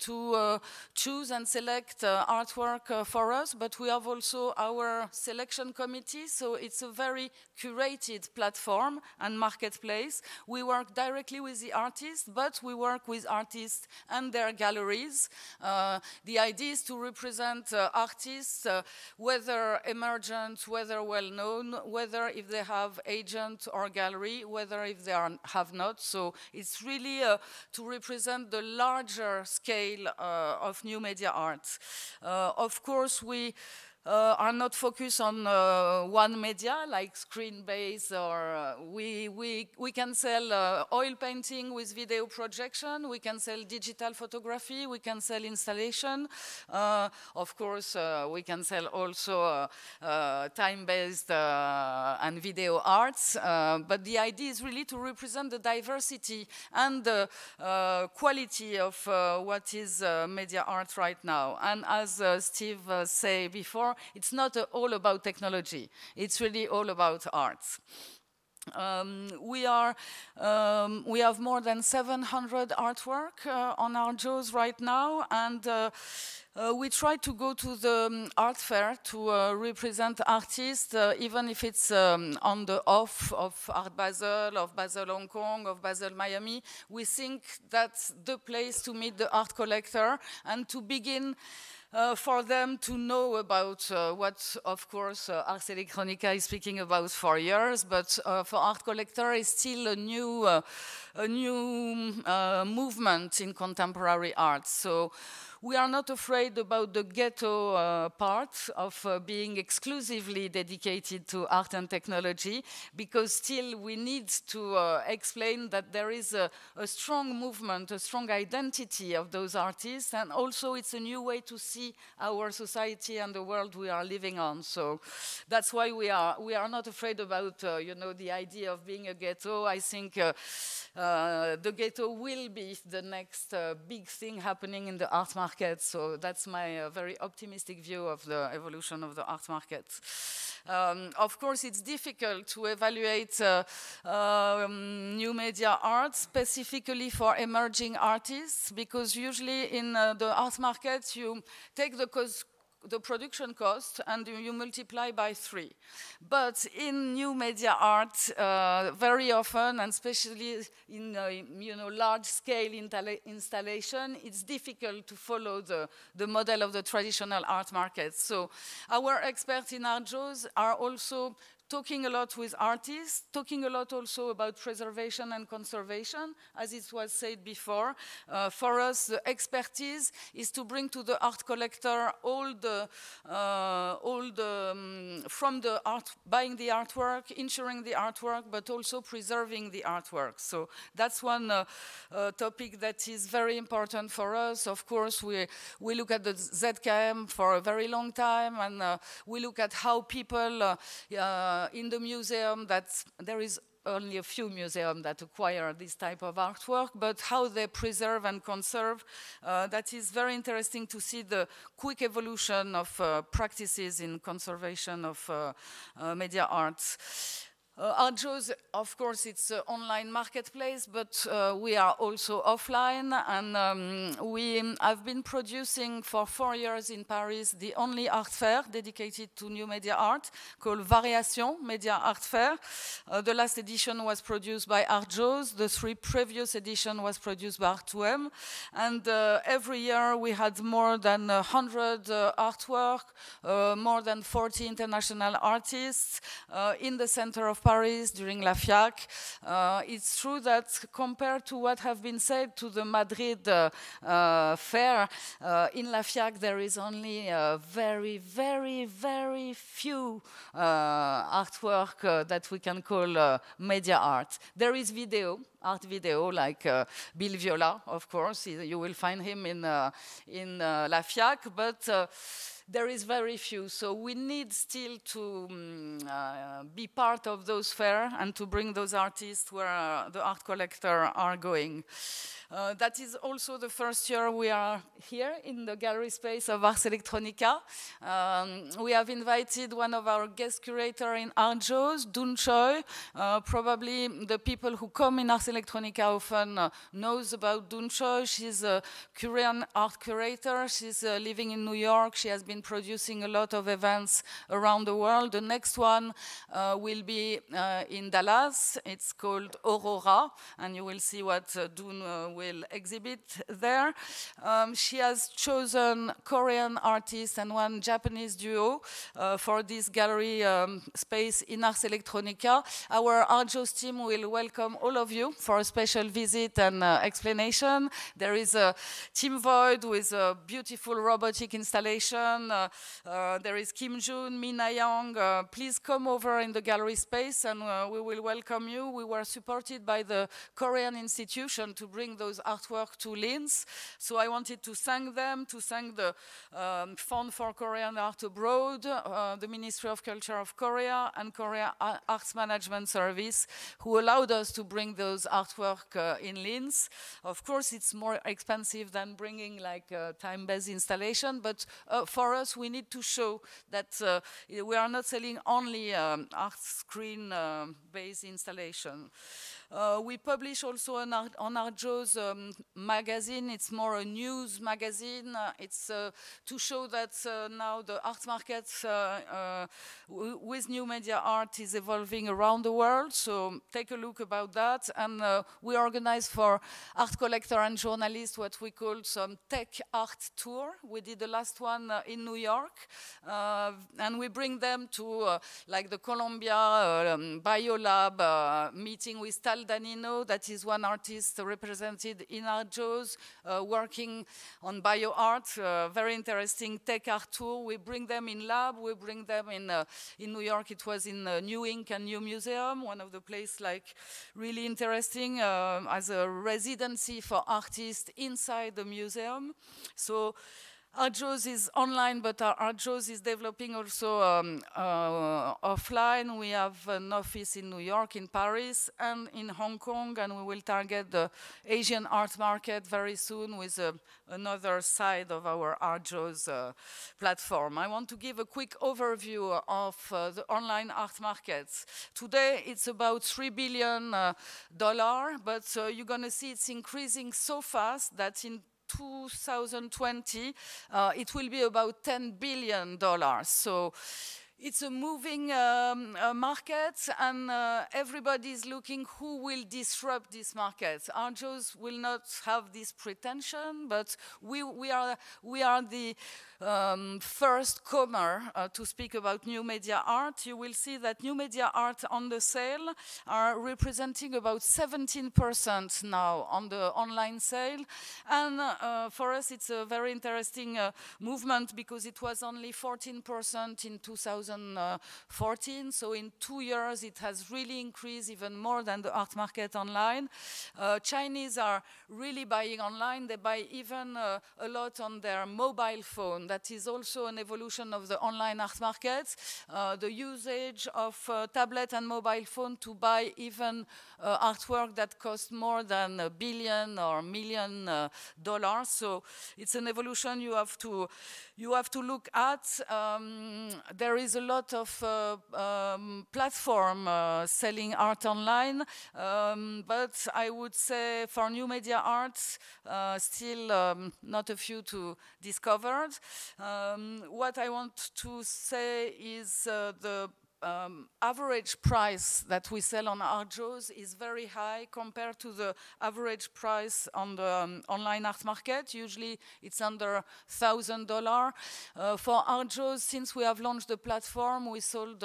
to choose and select artwork for us, but we have also our selection committee, so it's a very curated platform and marketplace. We work directly with the artists, but we work with artists and their galleries. The idea is to represent artists, whether emergent, whether well-known, whether if they have agent or gallery, whether if they have not. So it's really to represent the larger scale of new media art. Of course, we are not focused on one media like screen-based, or we can sell oil painting with video projection, we can sell digital photography, we can sell installation. Of course, we can sell also time-based and video arts, but the idea is really to represent the diversity and the quality of what is media art right now. And as Steve said before, it's not all about technology. It's really all about art. We have more than 700 artwork on ArtJaws right now, and we try to go to the art fair to represent artists, even if it's on the off of Art Basel, of Basel Hong Kong, of Basel Miami. We think that's the place to meet the art collector and to begin for them to know about what, of course, Ars Electronica is speaking about for years, but for art collector is still a new movement in contemporary art. So we are not afraid about the ghetto part of being exclusively dedicated to art and technology, because still we need to explain that there is a strong movement, a strong identity of those artists, and also it's a new way to see our society and the world we are living on. So that's why we are not afraid about you know, the idea of being a ghetto. I think the ghetto will be the next big thing happening in the art market. So that's my very optimistic view of the evolution of the art market. Of course, it's difficult to evaluate new media art specifically for emerging artists, because usually in the art market you take the production cost and you multiply by 3. But in new media art, very often, and especially in you know, large-scale installation, it's difficult to follow the model of the traditional art market. So our experts in ArtJaws are also talking a lot with artists, talking a lot also about preservation and conservation, as it was said before. For us, the expertise is to bring to the art collector all the from the art, buying the artwork, insuring the artwork, but also preserving the artwork. So that's one topic that is very important for us. Of course, we look at the ZKM for a very long time, and we look at how people in the museum, that there is only a few museums that acquire this type of artwork, but how they preserve and conserve, that is very interesting to see the quick evolution of practices in conservation of media arts. ArtJaws, of course, it's an online marketplace, but we are also offline, and we have been producing for 4 years in Paris the only art fair dedicated to new media art, called Variation Media Art Fair. The last edition was produced by ArtJaws, the 3 previous editions was produced by Art2M, and every year we had more than 100 artwork, more than 40 international artists in the center of Paris during La FIAC. It's true that compared to what have been said to the Madrid fair, in La FIAC there is only very, very, very few artwork that we can call media art. There is video, art video, like Bill Viola, of course. You will find him in La FIAC, but there is very few. So we need still to be part of those fairs and to bring those artists where the art collectors are going. That is also the first year we are here in the gallery space of Ars Electronica. We have invited one of our guest curators in ArtJaws, Dun Choi. Probably the people who come in Ars Electronica often knows about Dun Choi. She's a Korean art curator. She's living in New York. She has been producing a lot of events around the world. The next one will be in Dallas. It's called Aurora, and you will see what Dun will exhibit there. She has chosen Korean artists and one Japanese duo for this gallery space in Ars Electronica. Our ArtJaws team will welcome all of you for a special visit and explanation. There is a Tim Void with a beautiful robotic installation. There is Kim Jun, Mina Young. Please come over in the gallery space and we will welcome you. We were supported by the Korean institution to bring those artwork to Linz. So I wanted to thank them, to thank the Fund for Korean Art Abroad, the Ministry of Culture of Korea, and Korea Arts Management Service, who allowed us to bring those artwork in Linz. Of course, it's more expensive than bringing like a time-based installation, but for us, we need to show that we are not selling only art screen-based installation. We publish also on ArtJaws magazine. It's more a news magazine. It's to show that now the art market with new media art is evolving around the world. So take a look about that. And we organize for art collector and journalists what we call some tech art tour. We did the last one in New York. And we bring them to like the Columbia Biolab meeting with Tal Danino, that is one artist represented in ArtJaws, working on bioart, very interesting tech art tour. We bring them in lab, we bring them in New York. It was in New Ink and New Museum, one of the places like really interesting as a residency for artists inside the museum. So ArtJaws is online, but our ArtJaws is developing also offline. We have an office in New York, in Paris, and in Hong Kong, and we will target the Asian art market very soon with another side of our ArtJaws platform. I want to give a quick overview of the online art markets. Today, it's about $3 billion, but you're going to see it's increasing so fast that in 2020, it will be about $10 billion. So it's a moving market, and everybody is looking who will disrupt this market. ArtJaws will not have this pretension, but we are the first comer to speak about new media art. You will see that new media art on the sale are representing about 17% now on the online sale. And for us, it's a very interesting movement because it was only 14% in 2014. So in 2 years, it has really increased even more than the art market online. Chinese are really buying online. They buy even a lot on their mobile phone. That is also an evolution of the online art market. The usage of tablet and mobile phone to buy even artwork that costs more than $1 billion or $1 million. So it's an evolution you have to look at. There is a lot of platform selling art online, but I would say for new media art, still not a few to discovered. What I want to say is the average price that we sell on ArtJaws is very high compared to the average price on the online art market. Usually it's under $1,000. For ArtJaws, since we have launched the platform, we sold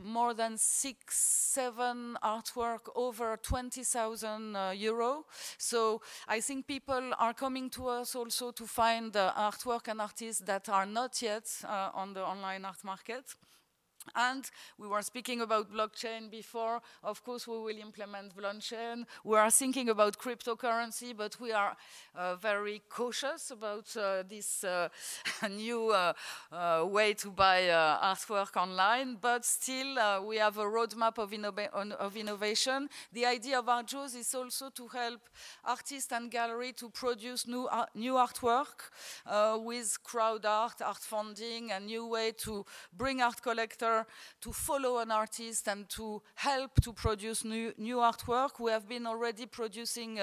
more than 6-7 artwork over 20,000 euro. So I think people are coming to us also to find artwork and artists that are not yet on the online art market. And we were speaking about blockchain before. Of course, we will implement blockchain. We are thinking about cryptocurrency, but we are very cautious about this new way to buy artwork online. But still, we have a roadmap of innovation. The idea of ArtJaws is also to help artists and gallery to produce new artwork with crowd art funding, a new way to bring art collectors to follow an artist and to help to produce new artwork. We have been already producing,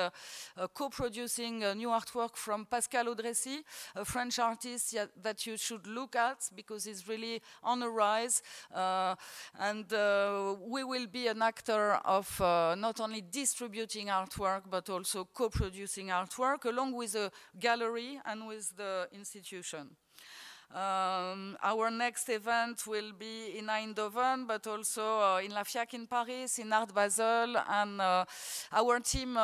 co-producing new artwork from Pascal Audressy, a French artist that you should look at because he's really on the rise. And we will be an actor of not only distributing artwork, but also co-producing artwork along with a gallery and with the institution. Our next event will be in Eindhoven, but also in La FIAC in Paris, in Art Basel, and our team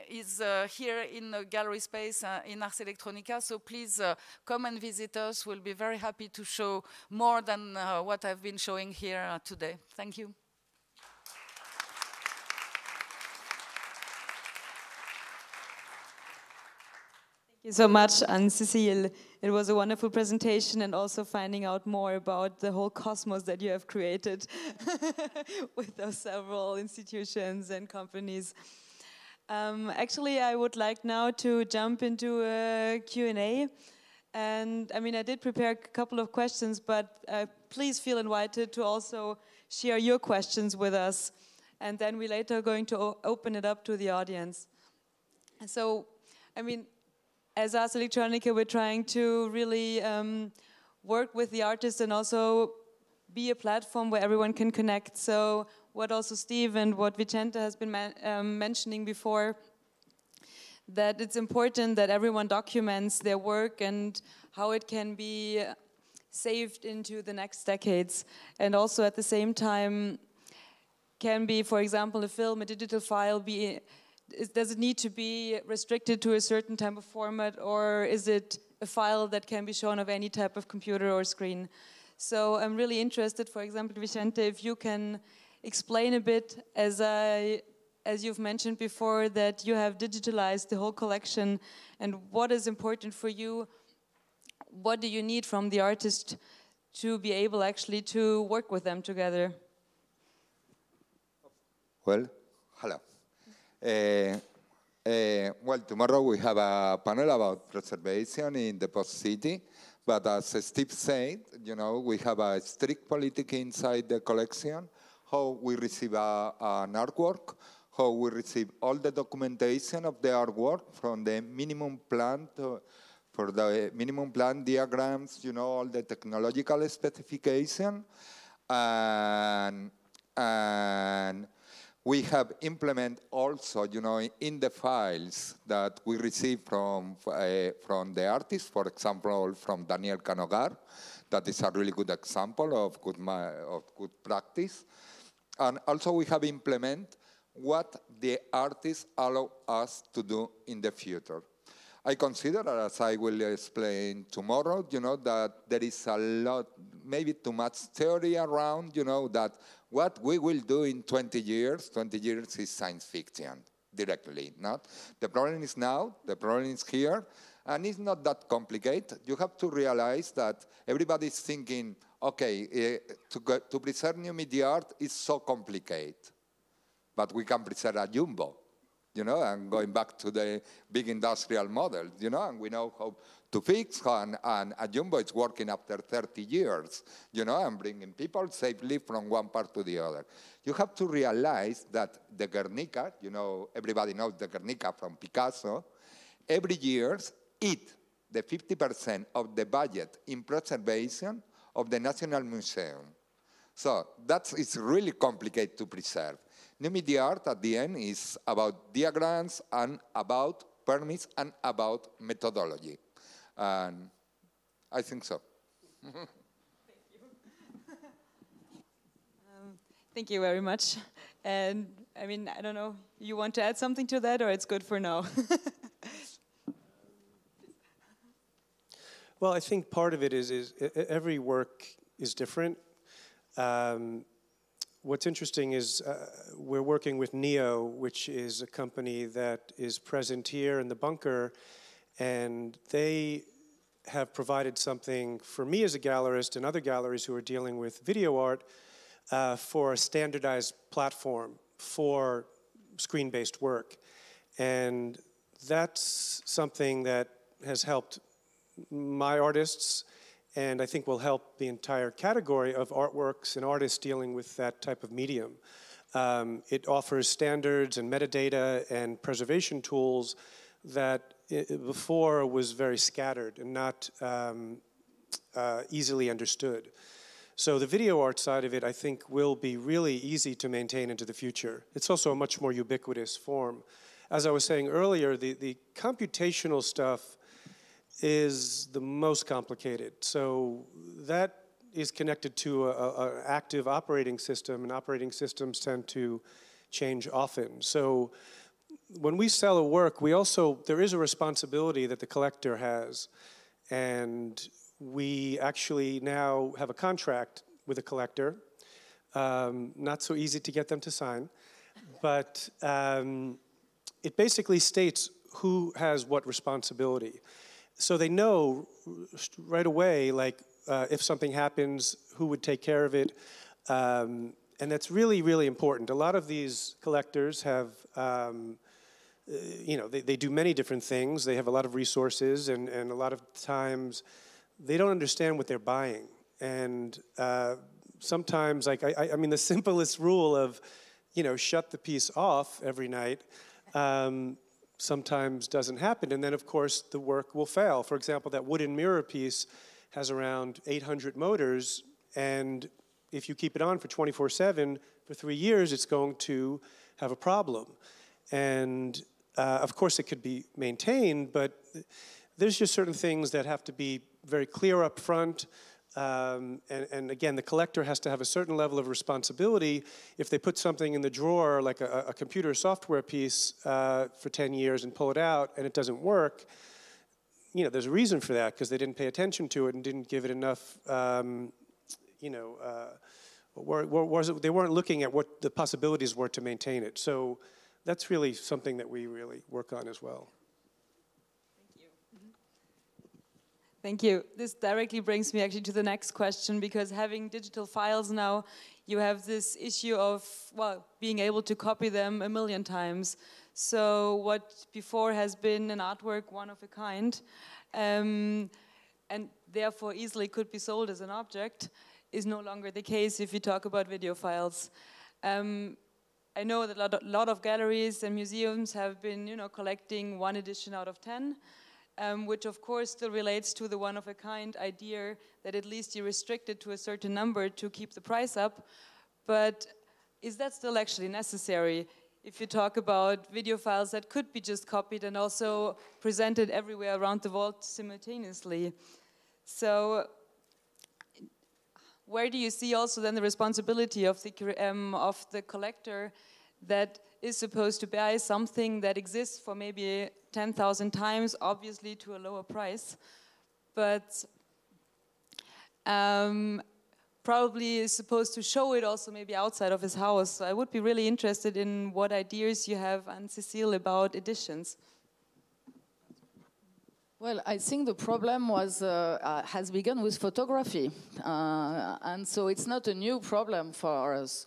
is here in the gallery space in Ars Electronica, so please come and visit us. We'll be very happy to show more than what I've been showing here today. Thank you. Thank you so much, Anne-Cécile. It was a wonderful presentation and also finding out more about the whole cosmos that you have created with those several institutions and companies. Actually, I would like now to jump into a Q&A. And I mean, I did prepare a couple of questions, but please feel invited to also share your questions with us. And then we later are going to open it up to the audience. So, I mean, as Ars Electronica, we're trying to really work with the artists and also be a platform where everyone can connect. So what also Steve and what Vicente has been mentioning before, that it's important that everyone documents their work and how it can be saved into the next decades. And also at the same time can be, for example, a film, a digital file, does it need to be restricted to a certain type of format, or is it a file that can be shown of any type of computer or screen? So I'm really interested, for example, Vicente, if you can explain a bit, as you've mentioned before, that you have digitalized the whole collection, and what is important for you? What do you need from the artist to be able actually to work with them together? Well, hello. Well, tomorrow we have a panel about preservation in the post-city, but as Steve said, you know, we have a strict politic inside the collection, how we receive an artwork, how we receive all the documentation of the artwork from the minimum plan for the minimum plan diagrams, you know, all the technological specification, and we have implemented also, you know, in the files that we receive from the artists, for example, from Daniel Canogar, that is a really good example of good practice. And also we have implemented what the artists allow us to do in the future. I consider, as I will explain tomorrow, you know, that there is a lot, maybe too much theory around, you know, that what we will do in 20 years is science fiction, directly, not? The problem is now, the problem is here, and it's not that complicated. You have to realize that everybody's thinking, okay, to preserve new media art is so complicated, but we can preserve a jumbo, you know, and going back to the big industrial model, you know, and we know how to fix, and a jumbo is working after 30 years, you know, and bringing people safely from one part to the other. You have to realize that the Guernica, you know, everybody knows the Guernica from Picasso, every year eat the 50% of the budget in preservation of the National Museum. So it's really complicated to preserve. New media art at the end is about diagrams and about permits and about methodology. And I think so. Thank you. Thank you very much. And I mean, I don't know, you want to add something to that, or it's good for now? Well, I think part of it is every work is different. What's interesting is we're working with Neo, which is a company that is present here in the bunker, and they have provided something for me as a gallerist and other galleries who are dealing with video art for a standardized platform for screen-based work. And that's something that has helped my artists, and I think will help the entire category of artworks and artists dealing with that type of medium. It offers standards and metadata and preservation tools that before was very scattered and not easily understood. So the video art side of it, I think, will be really easy to maintain into the future. It's also a much more ubiquitous form. As I was saying earlier, the computational stuff is the most complicated. So that is connected to an active operating system, and operating systems tend to change often. So when we sell a work, there is a responsibility that the collector has, and we actually now have a contract with a collector. Not so easy to get them to sign, but it basically states who has what responsibility. So they know right away, like, if something happens, who would take care of it. And that's really, really important. A lot of these collectors have, they do many different things. They have a lot of resources, and a lot of times they don't understand what they're buying. And sometimes, like, I mean, the simplest rule of, shut the piece off every night, sometimes doesn't happen, and then of course the work will fail. For example, that wooden mirror piece has around 800 motors, and if you keep it on for 24/7 for 3 years, it's going to have a problem. And of course it could be maintained, but there's just certain things that have to be very clear up front. And again, the collector has to have a certain level of responsibility. If they put something in the drawer, like a computer software piece, for 10 years and pull it out and it doesn't work, there's a reason for that, because they didn't pay attention to it and didn't give it enough, they weren't looking at what the possibilities were to maintain it. So that's really something that we really work on as well. Thank you. This directly brings me actually to the next question, because having digital files now, you have this issue of, being able to copy them a million times. So what before has been an artwork one of a kind, and therefore easily could be sold as an object, is no longer the case if you talk about video files. I know that a lot of galleries and museums have been, collecting 1 edition out of 10. Which of course still relates to the one-of-a-kind idea that at least you restrict it to a certain number to keep the price up. But is that still actually necessary if you talk about video files that could be just copied and also presented everywhere around the world simultaneously? So where do you see also then the responsibility of the collector that is supposed to buy something that exists for maybe 10,000 times, obviously to a lower price, but probably is supposed to show it also maybe outside of his house. So I would be really interested in what ideas you have, Anne-Cécile, about editions. Well, I think the problem has begun with photography, and so it's not a new problem for us.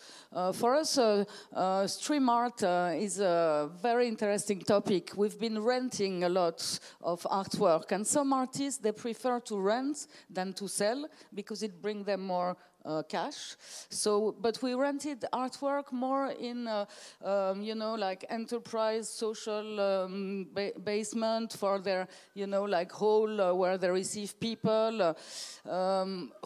Stream art is a very interesting topic. We've been renting a lot of artwork, and some artists, they prefer to rent than to sell because it brings them more cash. So, but we rented artwork more in, like enterprise social basement for their, like hall where they receive people.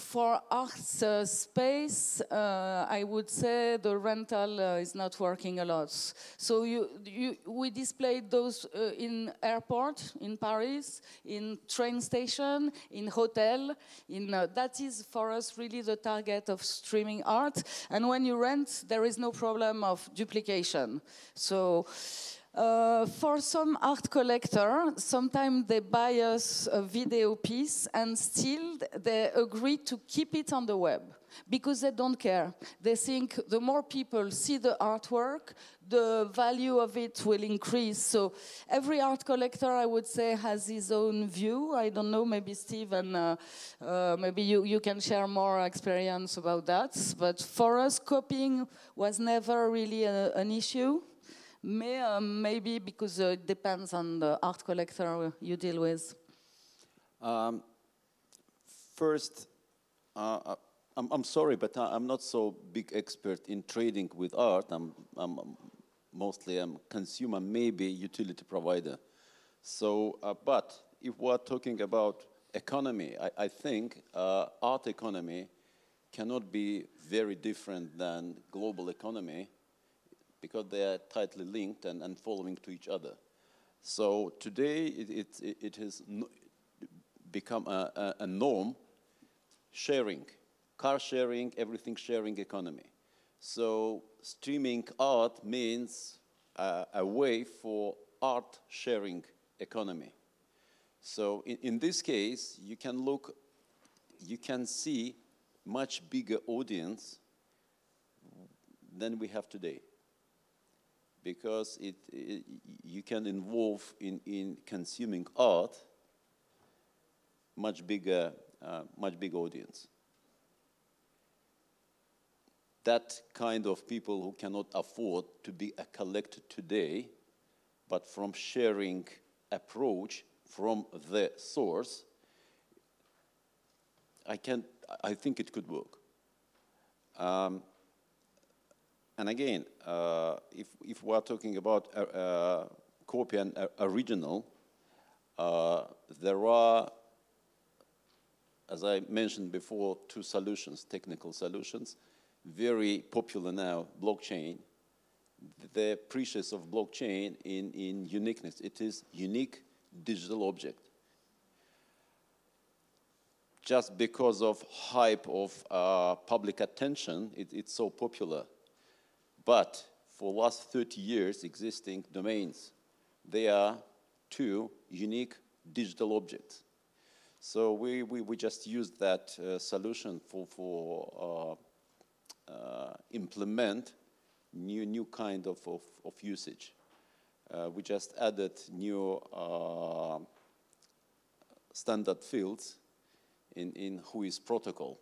For arts space, I would say the rental is not working a lot. So we displayed those in airport, in Paris, in train station, in hotel. That is for us really the target of streaming art. And when you rent, there is no problem of duplication. So For some art collector, sometimes they buy us a video piece and still they agree to keep it on the web because they don't care. They think the more people see the artwork, the value of it will increase. So every art collector, I would say, has his own view. I don't know, maybe Steve and maybe you can share more experience about that. But for us, copying was never really an issue. Maybe because it depends on the art collector you deal with. First, I'm sorry, but I'm not so big expert in trading with art. I'm mostly a consumer, maybe utility provider. So, but if we're talking about economy, I think art economy cannot be very different than global economy, because they are tightly linked and following to each other. So today it has become a norm, sharing, car sharing, everything sharing economy. So streaming art means a way for art sharing economy. So in this case, you can see much bigger audience than we have today, because you can involve in consuming art much bigger audience. That kind of people who cannot afford to be a collector today, but from sharing approach from the source, I think it could work. And again, if we are talking about copy and original, there are, as I mentioned before, two solutions, technical solutions. Very popular now, blockchain. The precious of blockchain in uniqueness. It is unique digital object. Just because of hype of public attention, it's so popular. But for the last 30 years, existing domains, they are two unique digital objects. So we just used that solution for implement new kind of usage. We just added new standard fields in WHOIS protocol,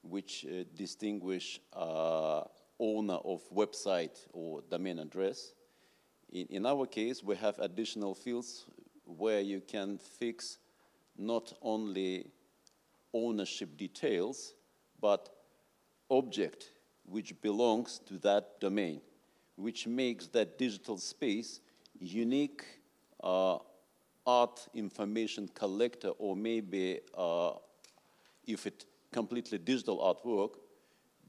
which distinguish owner of website or domain address. In our case, we have additional fields where you can fix not only ownership details, but object which belongs to that domain, which makes that digital space unique art information collector, or maybe if it completely digital artwork,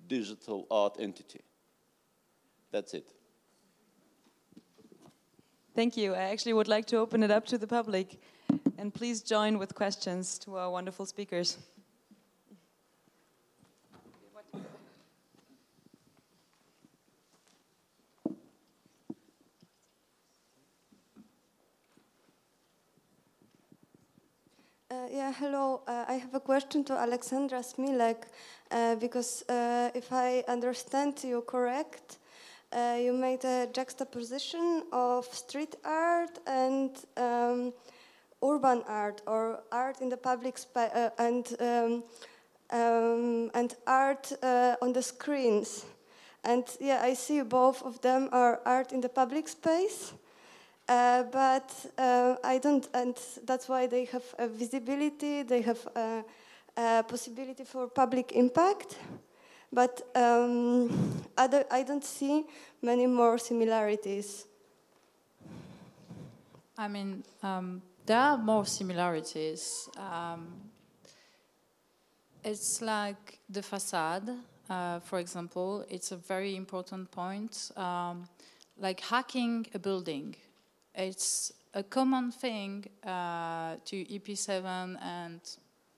digital art entity. That's it. Thank you. I actually would like to open it up to the public, and please join with questions to our wonderful speakers. Yeah, hello. I have a question to Aleksandra Smilek, because if I understand you correct, you made a juxtaposition of street art and urban art, or art in the public space, and art on the screens. And yeah, I see both of them are art in the public space. But I don't, and that's why they have a visibility, they have a possibility for public impact, but I don't see many more similarities. I mean, there are more similarities. It's like the facade, for example, it's a very important point, like hacking a building. It's a common thing to EP7 and,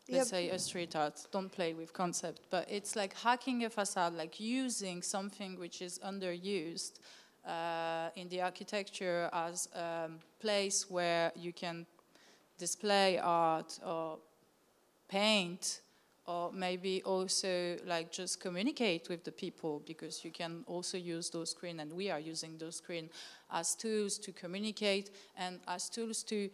let's say, a street art. Don't play with concept, but it's like hacking a facade, like using something which is underused in the architecture as a place where you can display art or paint, or maybe also like just communicate with the people, because you can also use those screens, and we are using those screens as tools to communicate and as tools to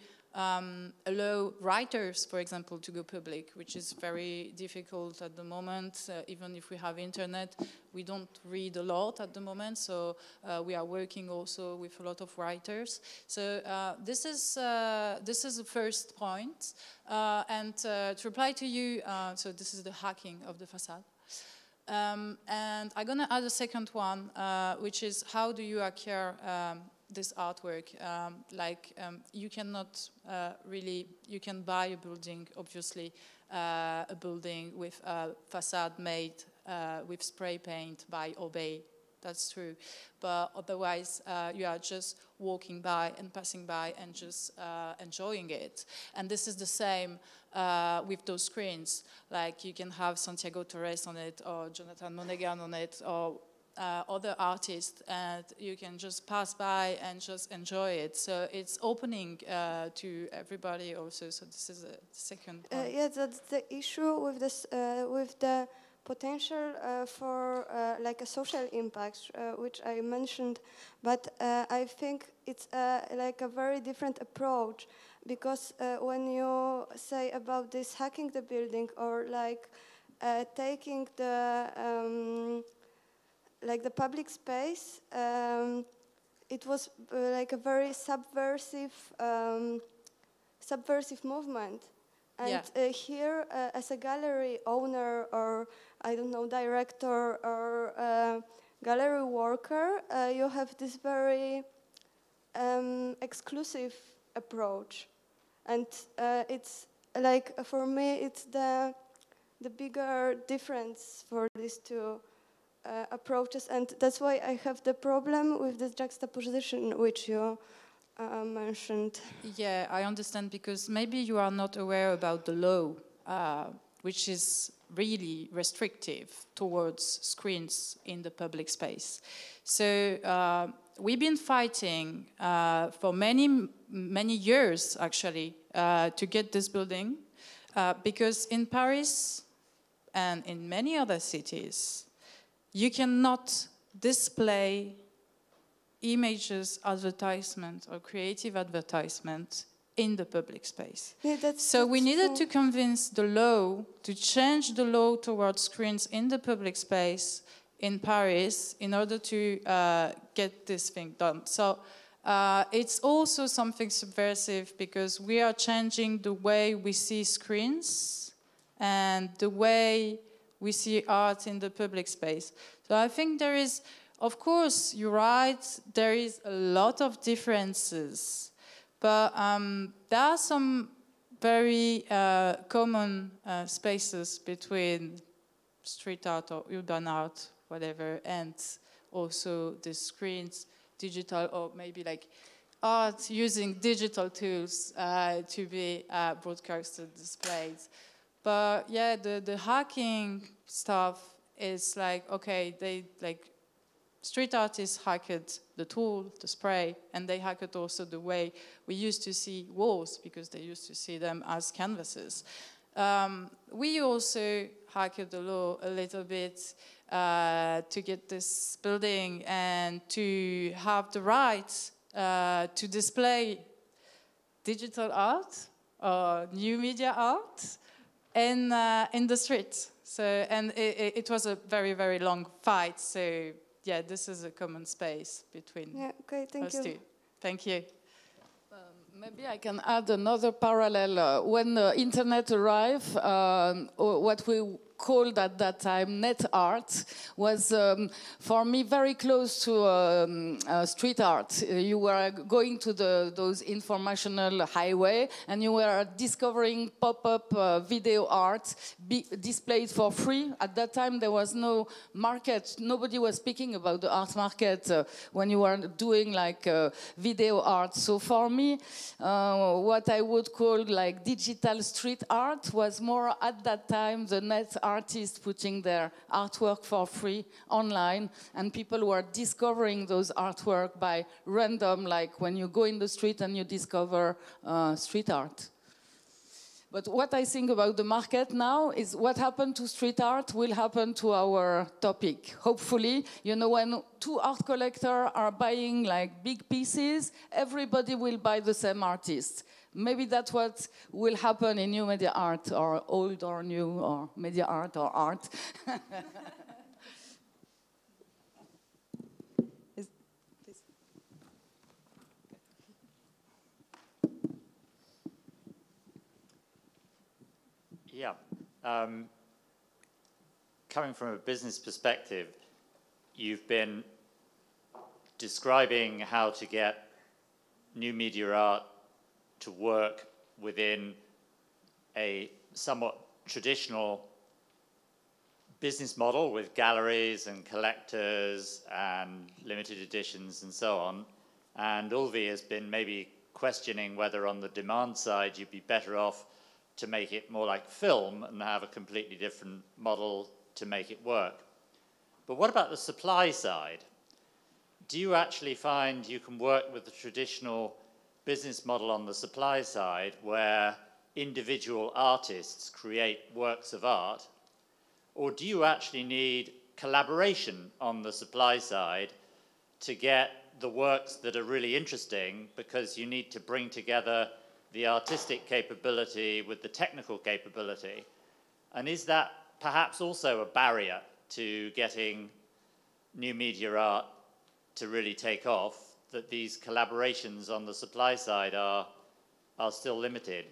allow writers, for example, to go public, which is very difficult at the moment. Even if we have internet, we don't read a lot at the moment, so we are working also with a lot of writers. So this is the first point. And to reply to you, so this is the hacking of the facade. And I'm gonna add a second one, which is how do you acquire this artwork? You cannot really, you can buy a building, obviously, a building with a facade made with spray paint by Obey, that's true. But otherwise, you are just walking by and passing by and just enjoying it. And this is the same with those screens. Like you can have Santiago Torres on it, or Jonathan Monaghan on it, or other artists, and you can just pass by and just enjoy it. So it's opening to everybody also. So this is a second point. Yeah, that's the issue with this, with the potential for like a social impact, which I mentioned. But I think it's like a very different approach, because when you say about this hacking the building, or like taking the like the public space, it was like a very subversive movement. And here, as a gallery owner, or I don't know, director, or gallery worker, you have this very exclusive approach. And it's like, for me, it's the bigger difference for these two approaches, and that's why I have the problem with this juxtaposition which you mentioned. Yeah, I understand, because maybe you are not aware about the law, which is really restrictive towards screens in the public space. So we've been fighting for many years, actually, to get this building, because in Paris and in many other cities, you cannot display images, advertisement, or creative advertisement in the public space. Yeah, so we needed to convince the law to change the law towards screens in the public space in Paris in order to get this thing done. So it's also something subversive, because we are changing the way we see screens and the way we see art in the public space. So I think there is, of course, you're right, there is a lot of differences, but there are some very common spaces between street art or urban art, whatever, and also the screens, digital, or maybe like art using digital tools to be broadcasted, displayed. But yeah, the hacking stuff is like, okay, they like, street artists hacked the tool, the spray, and they hacked also the way we used to see walls, because they used to see them as canvases. We also hacked the law a little bit to get this building and to have the right to display digital art or new media art in the street. So, and it was a very, very long fight. So, yeah, this is a common space between us two. Thank you. Maybe I can add another parallel. When the internet arrived, what we called at that time net art was, for me, very close to street art. You were going to those informational highway, and you were discovering pop-up video art displayed for free. At that time, there was no market. Nobody was speaking about the art market when you were doing like video art. So for me, what I would call like digital street art was more at that time the net art artists putting their artwork for free online, and people who are discovering those artwork by random, like when you go in the street and you discover street art. But what I think about the market now is what happened to street art will happen to our topic. Hopefully, you know, when two art collectors are buying like big pieces, everybody will buy the same artist. Maybe that's what will happen in new media art, or old or new, or media art or art. Yeah. Coming from a business perspective, you've been describing how to get new media art to work within a somewhat traditional business model with galleries and collectors and limited editions and so on. And Ulvi has been maybe questioning whether on the demand side you'd be better off to make it more like film and have a completely different model to make it work. But what about the supply side? Do you actually find you can work with the traditional business model on the supply side where individual artists create works of art? Or do you actually need collaboration on the supply side to get the works that are really interesting, because you need to bring together the artistic capability with the technical capability? And is that perhaps also a barrier to getting new media art to really take off, that these collaborations on the supply side are still limited?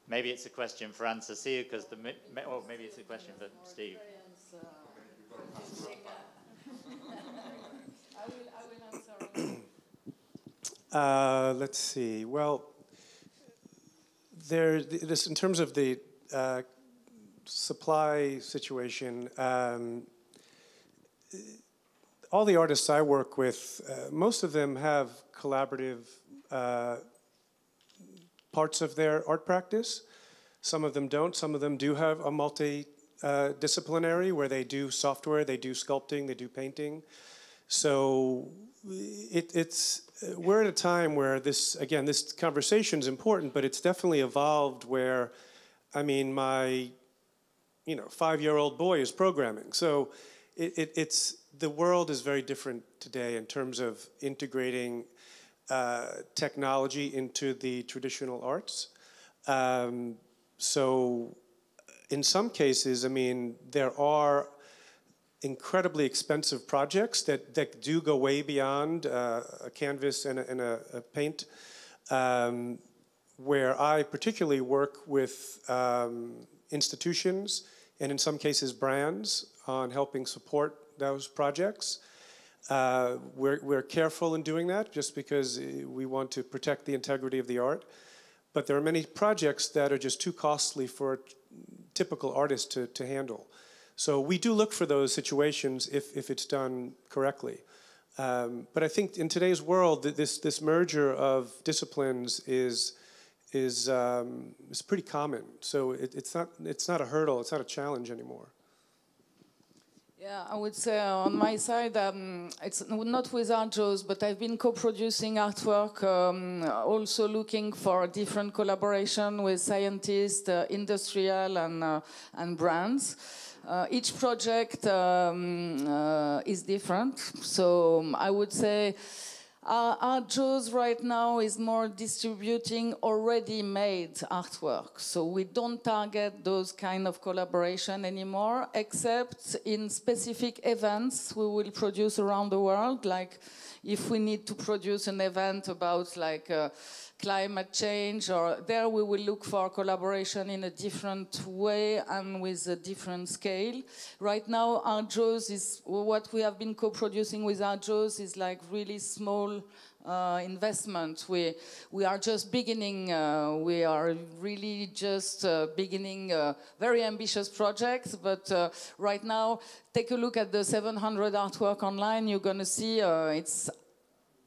Maybe it's a question for Anne-Cécile, because or maybe it's a question for Steve. Let's see. Well, this in terms of the supply situation, all the artists I work with, most of them have collaborative parts of their art practice. Some of them don't. Some of them do have a multidisciplinary where they do software, they do sculpting, they do painting. So we're at a time where this conversation is important, but it's definitely evolved where, I mean, my 5-year-old boy is programming. So the world is very different today in terms of integrating technology into the traditional arts. So in some cases, I mean, there are incredibly expensive projects that do go way beyond a canvas and a paint, where I particularly work with institutions and in some cases brands on helping support those projects. We're careful in doing that just because we want to protect the integrity of the art. But there are many projects that are just too costly for a typical artist to handle. So we do look for those situations if it's done correctly. But I think in today's world, this merger of disciplines is pretty common. So it's not a hurdle, it's not a challenge anymore. Yeah, I would say on my side, it's not with ArtJaws, but I've been co-producing artwork, also looking for different collaboration with scientists, industrial, and brands. Each project is different, so I would say ArtJaws right now is more distributing already made artwork. So we don't target those kind of collaboration anymore, except in specific events we will produce around the world. Like if we need to produce an event about like climate change, or there we will look for collaboration in a different way and with a different scale. Right now, ArtJaws is what we have been co-producing with ArtJaws is like really small investment. We are just beginning. We are really just beginning very ambitious projects. But right now, take a look at the 700 artwork online. You're going to see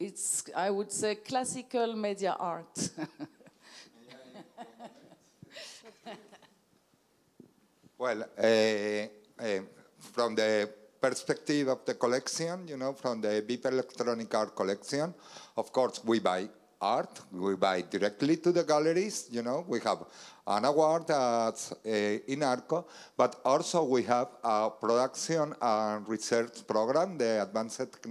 it's, I would say, classical media art. Well, from the perspective of the collection, you know, from the VIP Electronic Art collection, of course, we buy art. We buy directly to the galleries, you know. We have an award in ARCO, but also we have a production and research program, the Advanced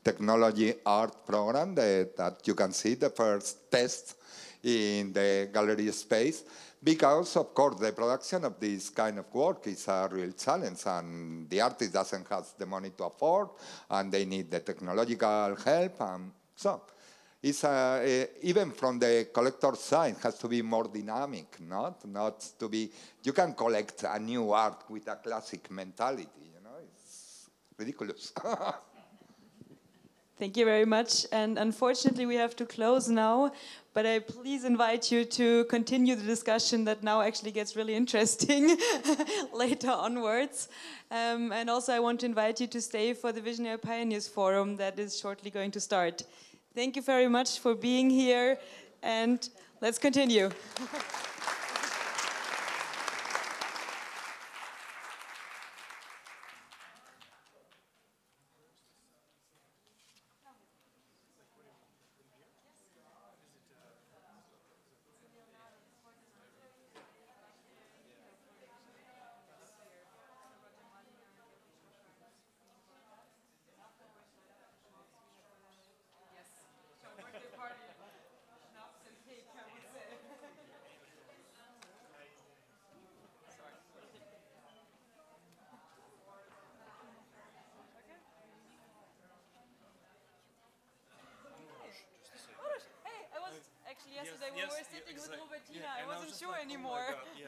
Technology Art program, that you can see the first test in the gallery space. Because, of course, the production of this kind of work is a real challenge, and the artist doesn't have the money to afford, and they need the technological help. So it's even from the collector side, it has to be more dynamic, not to be, you can collect a new art with a classic mentality, you know, it's ridiculous. Thank you very much. And unfortunately, we have to close now, but I please invite you to continue the discussion that now actually gets really interesting later onwards. And also, I want to invite you to stay for the Visionary Pioneers Forum that is shortly going to start. Thank you very much for being here, and let's continue. Yesterday we were sitting with Robertina. I wasn't sure anymore. Yeah.